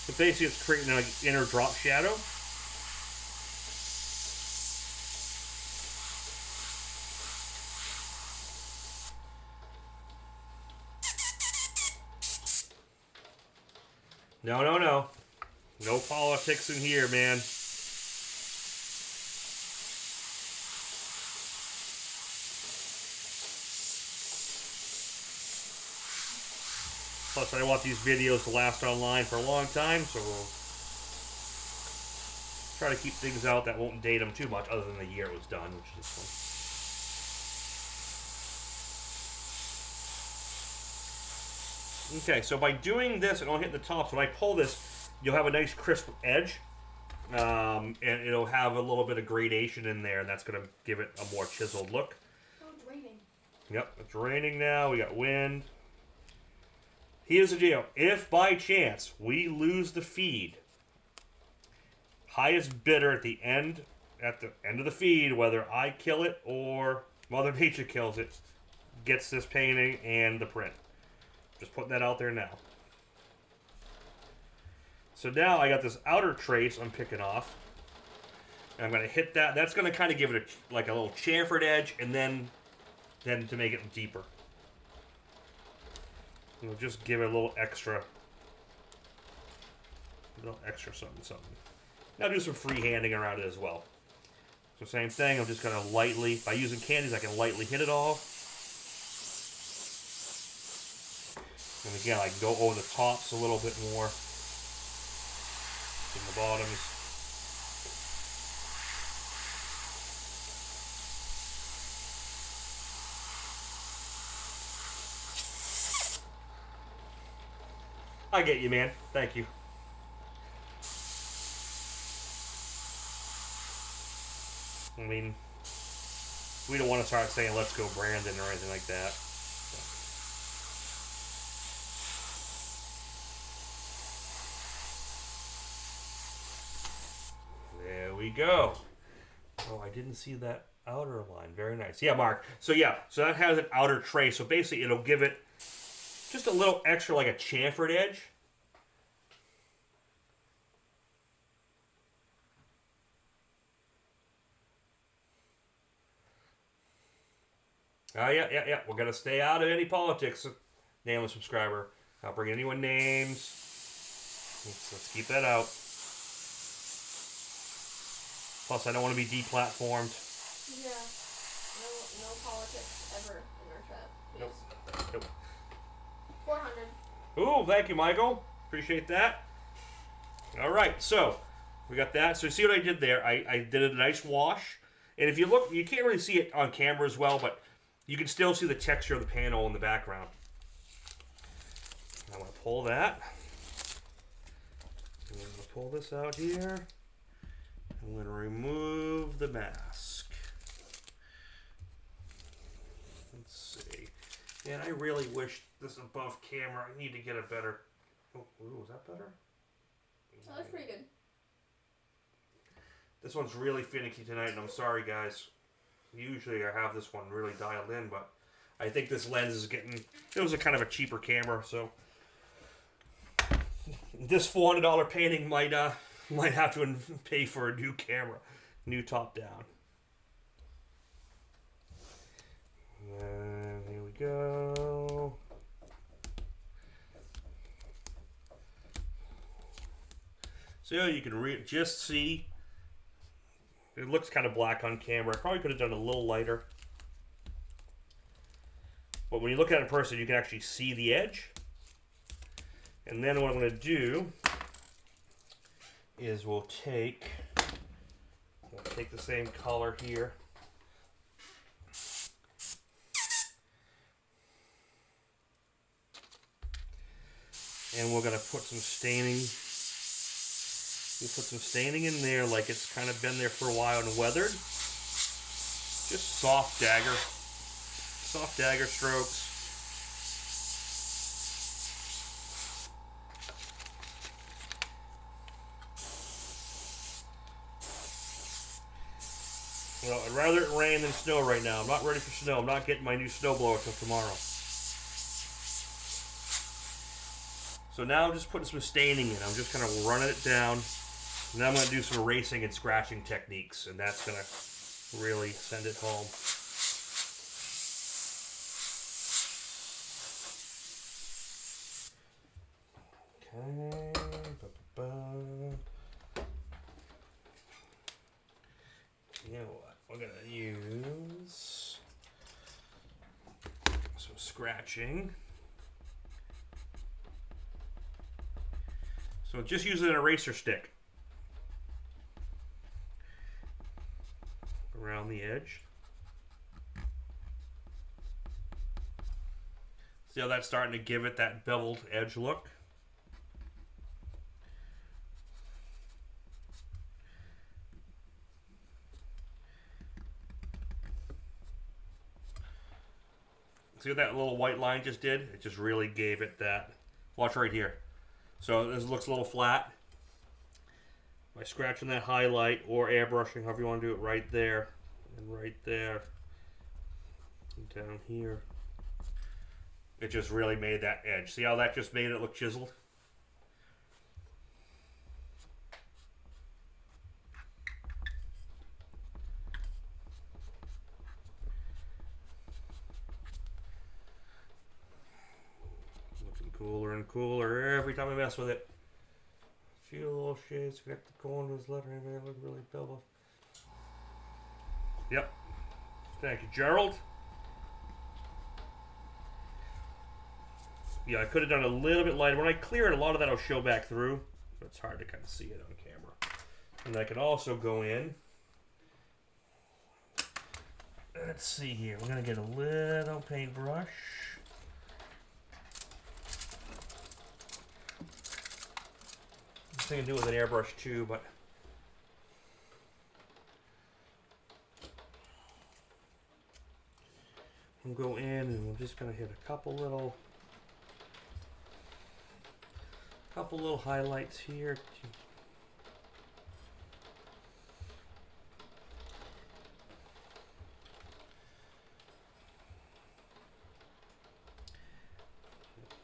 So basically it's creating an inner drop shadow. No, no, no. No politics in here, man. Plus, I want these videos to last online for a long time, so we'll try to keep things out that won't date them too much, other than the year it was done, which is fun. Okay, so by doing this and only hitting the top, so when I pull this, you'll have a nice crisp edge, and it'll have a little bit of gradation in there, and that's going to give it a more chiseled look. Oh, it's raining. Yep, it's raining now. We got wind. Here's the deal. If by chance we lose the feed, highest bidder at the end of the feed, whether I kill it or Mother Nature kills it, gets this painting and the print. Just putting that out there now. So now I got this outer trace I'm picking off. And I'm going to hit that. That's going to kind of give it like a little chamfered edge, and then to make it deeper. We'll just give it a little extra something, something. Now do some freehanding around it as well. So same thing, I'm just going to lightly, by using candies, I can lightly hit it all. And again, I can go over the tops a little bit more than the bottoms. I get you, man. Thank you. I mean, we don't want to start saying let's go Brandon or anything like that. There we go. Oh, I didn't see that outer line. Very nice. Yeah, Mark. So yeah, so that has an outer trace. So basically it'll give it just a little extra, like a chamfered edge. Oh, yeah. We're going to stay out of any politics, nameless subscriber. Not bring anyone names. Let's keep that out. Plus, I don't want to be deplatformed. Yeah. No politics ever in our chat. Please. Nope. 400. Ooh, thank you, Michael. Appreciate that. All right, so we got that. So see what I did there? I did a nice wash. And if you look, you can't really see it on camera as well, but you can still see the texture of the panel in the background. I'm going to pull that. I'm going to pull this out here. I'm going to remove the mask. Let's see. Man, I really wish this above camera, I need to get a better... Oh, ooh, is that better? Oh, that's pretty good. This one's really finicky tonight, and I'm sorry, guys. Usually I have this one really dialed in, but I think this lens is getting... It was a kind of a cheaper camera, so... This $400 painting might have to pay for a new camera. New top down. And here we go. So you can just see... It looks kind of black on camera. I probably could have done a little lighter. But when you look at it in person, you can actually see the edge. And then what I'm going to do is we'll take the same color here. And we're going to put some staining. We'll put some staining in there like it's kind of been there for a while and weathered. Just soft dagger strokes. Well, I'd rather it rain than snow right now. I'm not ready for snow. I'm not getting my new snowblower till tomorrow. So now I'm just putting some staining in. I'm just kind of running it down. And then I'm going to do some erasing and scratching techniques, and that's going to really send it home. Okay. scratching. So just use an eraser stick around the edge. See how that's starting to give it that beveled edge look? See what that little white line just did? It just really gave it that. Watch right here. So this looks a little flat. By scratching that highlight or airbrushing, however you want to do it, right there and right there and down here. It just really made that edge. See how that just made it look chiseled? Looking cooler and cooler every time I mess with it. A few little shades, connect the corners, lettering, man, look really beveled. Yep. Thank you, Gerald. Yeah, I could have done a little bit lighter. When I clear it, a lot of that will show back through. But it's hard to kind of see it on camera. And I can also go in. Let's see here. We're going to get a little paintbrush. I can do it with an airbrush too, but we'll go in and we're just going to hit a couple little highlights here.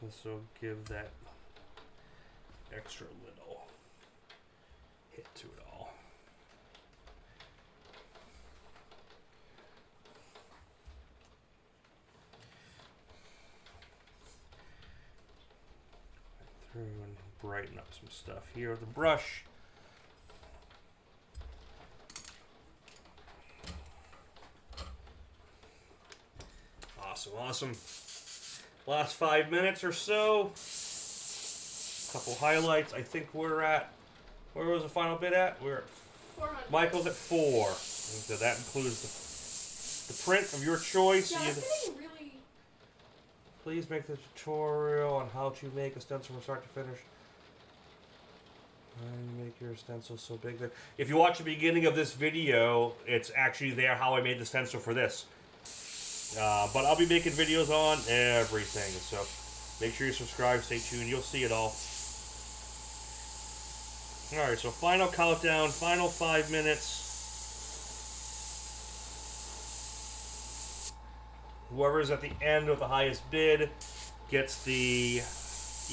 This will give that extra little hit to it all. Through and brighten up some stuff here with the brush. Awesome, awesome. Last 5 minutes or so. Couple highlights. I think we're at, where was the final bit at? We're at 400. Michael's at 4. So that includes the print of your choice. Yeah, I'm getting really... Please make the tutorial on how to make a stencil from start to finish. And make your stencil so big that if you watch the beginning of this video, it's actually there how I made the stencil for this. But I'll be making videos on everything, so make sure you subscribe, stay tuned, you'll see it all. Alright, so final countdown, final 5 minutes. Whoever's at the end with the highest bid gets the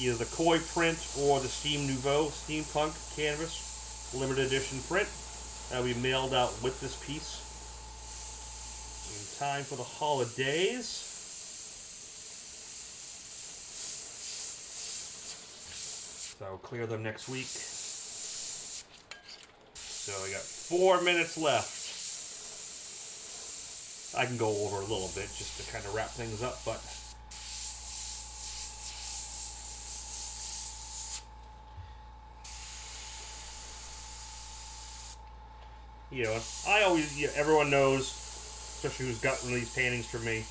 either the koi print or the Steam Nouveau Steampunk Canvas limited edition print. That'll be mailed out with this piece in time for the holidays. So I'll clear them next week. So I got 4 minutes left. I can go over a little bit just to kind of wrap things up, but you know, I always, everyone knows, especially who's gotten these paintings from me,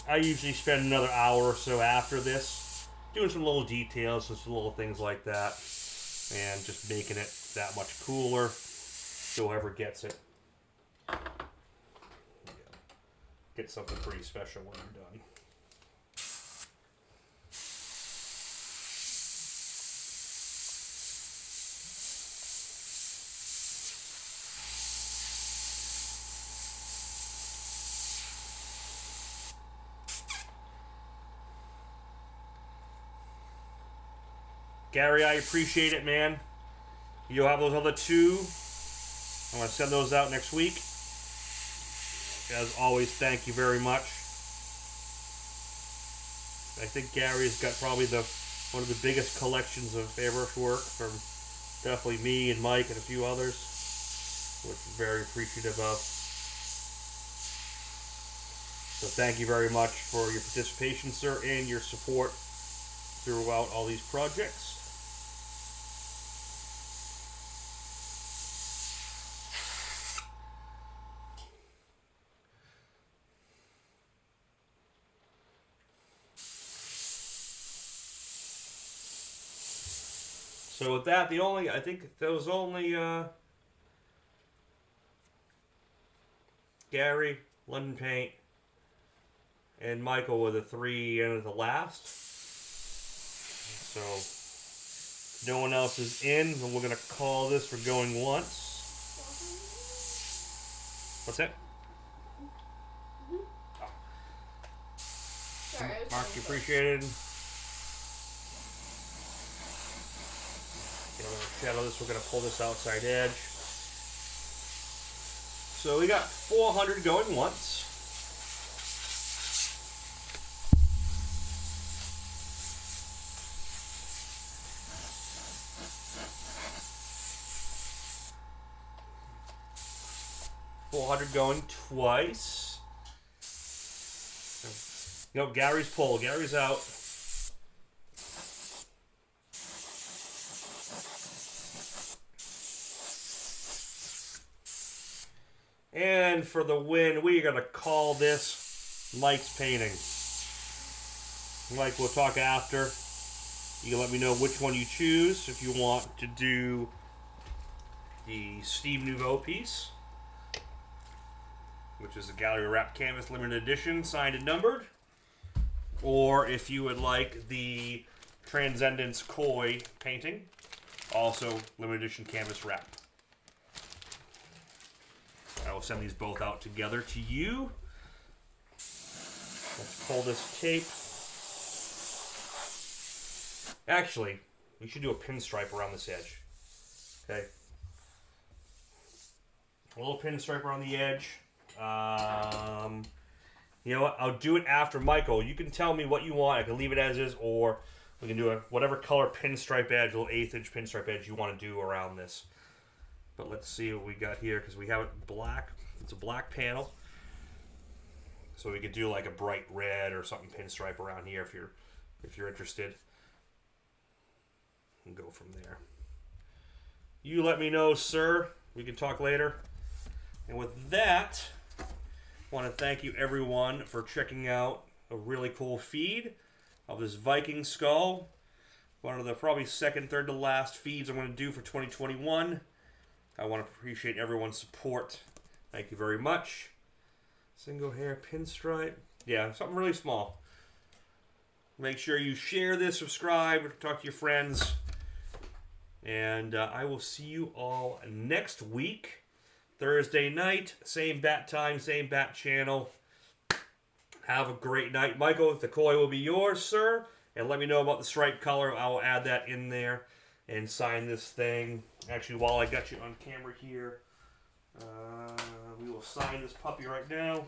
I usually spend another hour or so after this doing some little details, just little things like that, and just making it that much cooler so whoever gets it get something pretty special when you're done. Gary, I appreciate it, man. You'll have those other two. I'm going to send those out next week. As always, thank you very much. I think Gary's got probably one of the biggest collections of airbrush work from definitely me and Mike and a few others, which I'm very appreciative of. So thank you very much for your participation, sir, and your support throughout all these projects. So with that, I think there was only Gary, London Paint, and Michael were the three in at the last. So no one else is in, and we're gonna call this for going once. What's that? Oh. Sorry, Mark, you appreciated. Okay, we're gonna shadow this. We're gonna pull this outside edge. So we got 400 going once. $400 going twice. Nope, Gary's pull. Gary's out. And for the win, we are going to call this Mike's painting. Mike, we'll talk after. You can let me know which one you choose. If you want to do the Steve Nouveau piece, which is a gallery wrap canvas limited edition, signed and numbered. Or if you would like the Transcendence Koi painting, also limited edition canvas wrap. I will send these both out together to you. Let's pull this tape. Actually, we should do a pinstripe around this edge. Okay. A little pinstripe around the edge. You know what? I'll do it after Michael. You can tell me what you want. I can leave it as is, or we can do a whatever color pinstripe edge, a little 1/8 inch pinstripe edge you want to do around this. But let's see what we got here, because we have it black. It's a black panel, so we could do like a bright red or something pinstripe around here if you're interested, and go from there. You let me know, sir. We can talk later. And with that, I want to thank you everyone for checking out a really cool feed of this Viking Skull. One of the probably second, third to last feeds I'm going to do for 2021. I want to appreciate everyone's support. Thank you very much. Single hair pinstripe. Yeah, something really small. Make sure you share this, subscribe, talk to your friends. And I will see you all next week. Thursday night, same bat time, same bat channel. Have a great night. Michael, the koi will be yours, sir. And let me know about the stripe color. I will add that in there and sign this thing. Actually, while I got you on camera here, we will sign this puppy right now.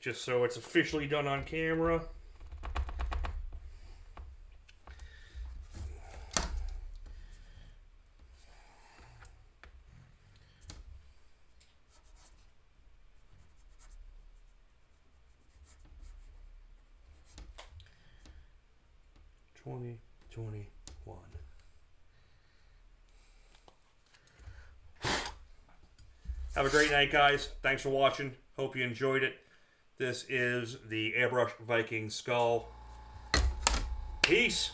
Just so it's officially done on camera. Have a great night, guys. Thanks for watching. Hope you enjoyed it. This is the Airbrush Viking Skull. Peace.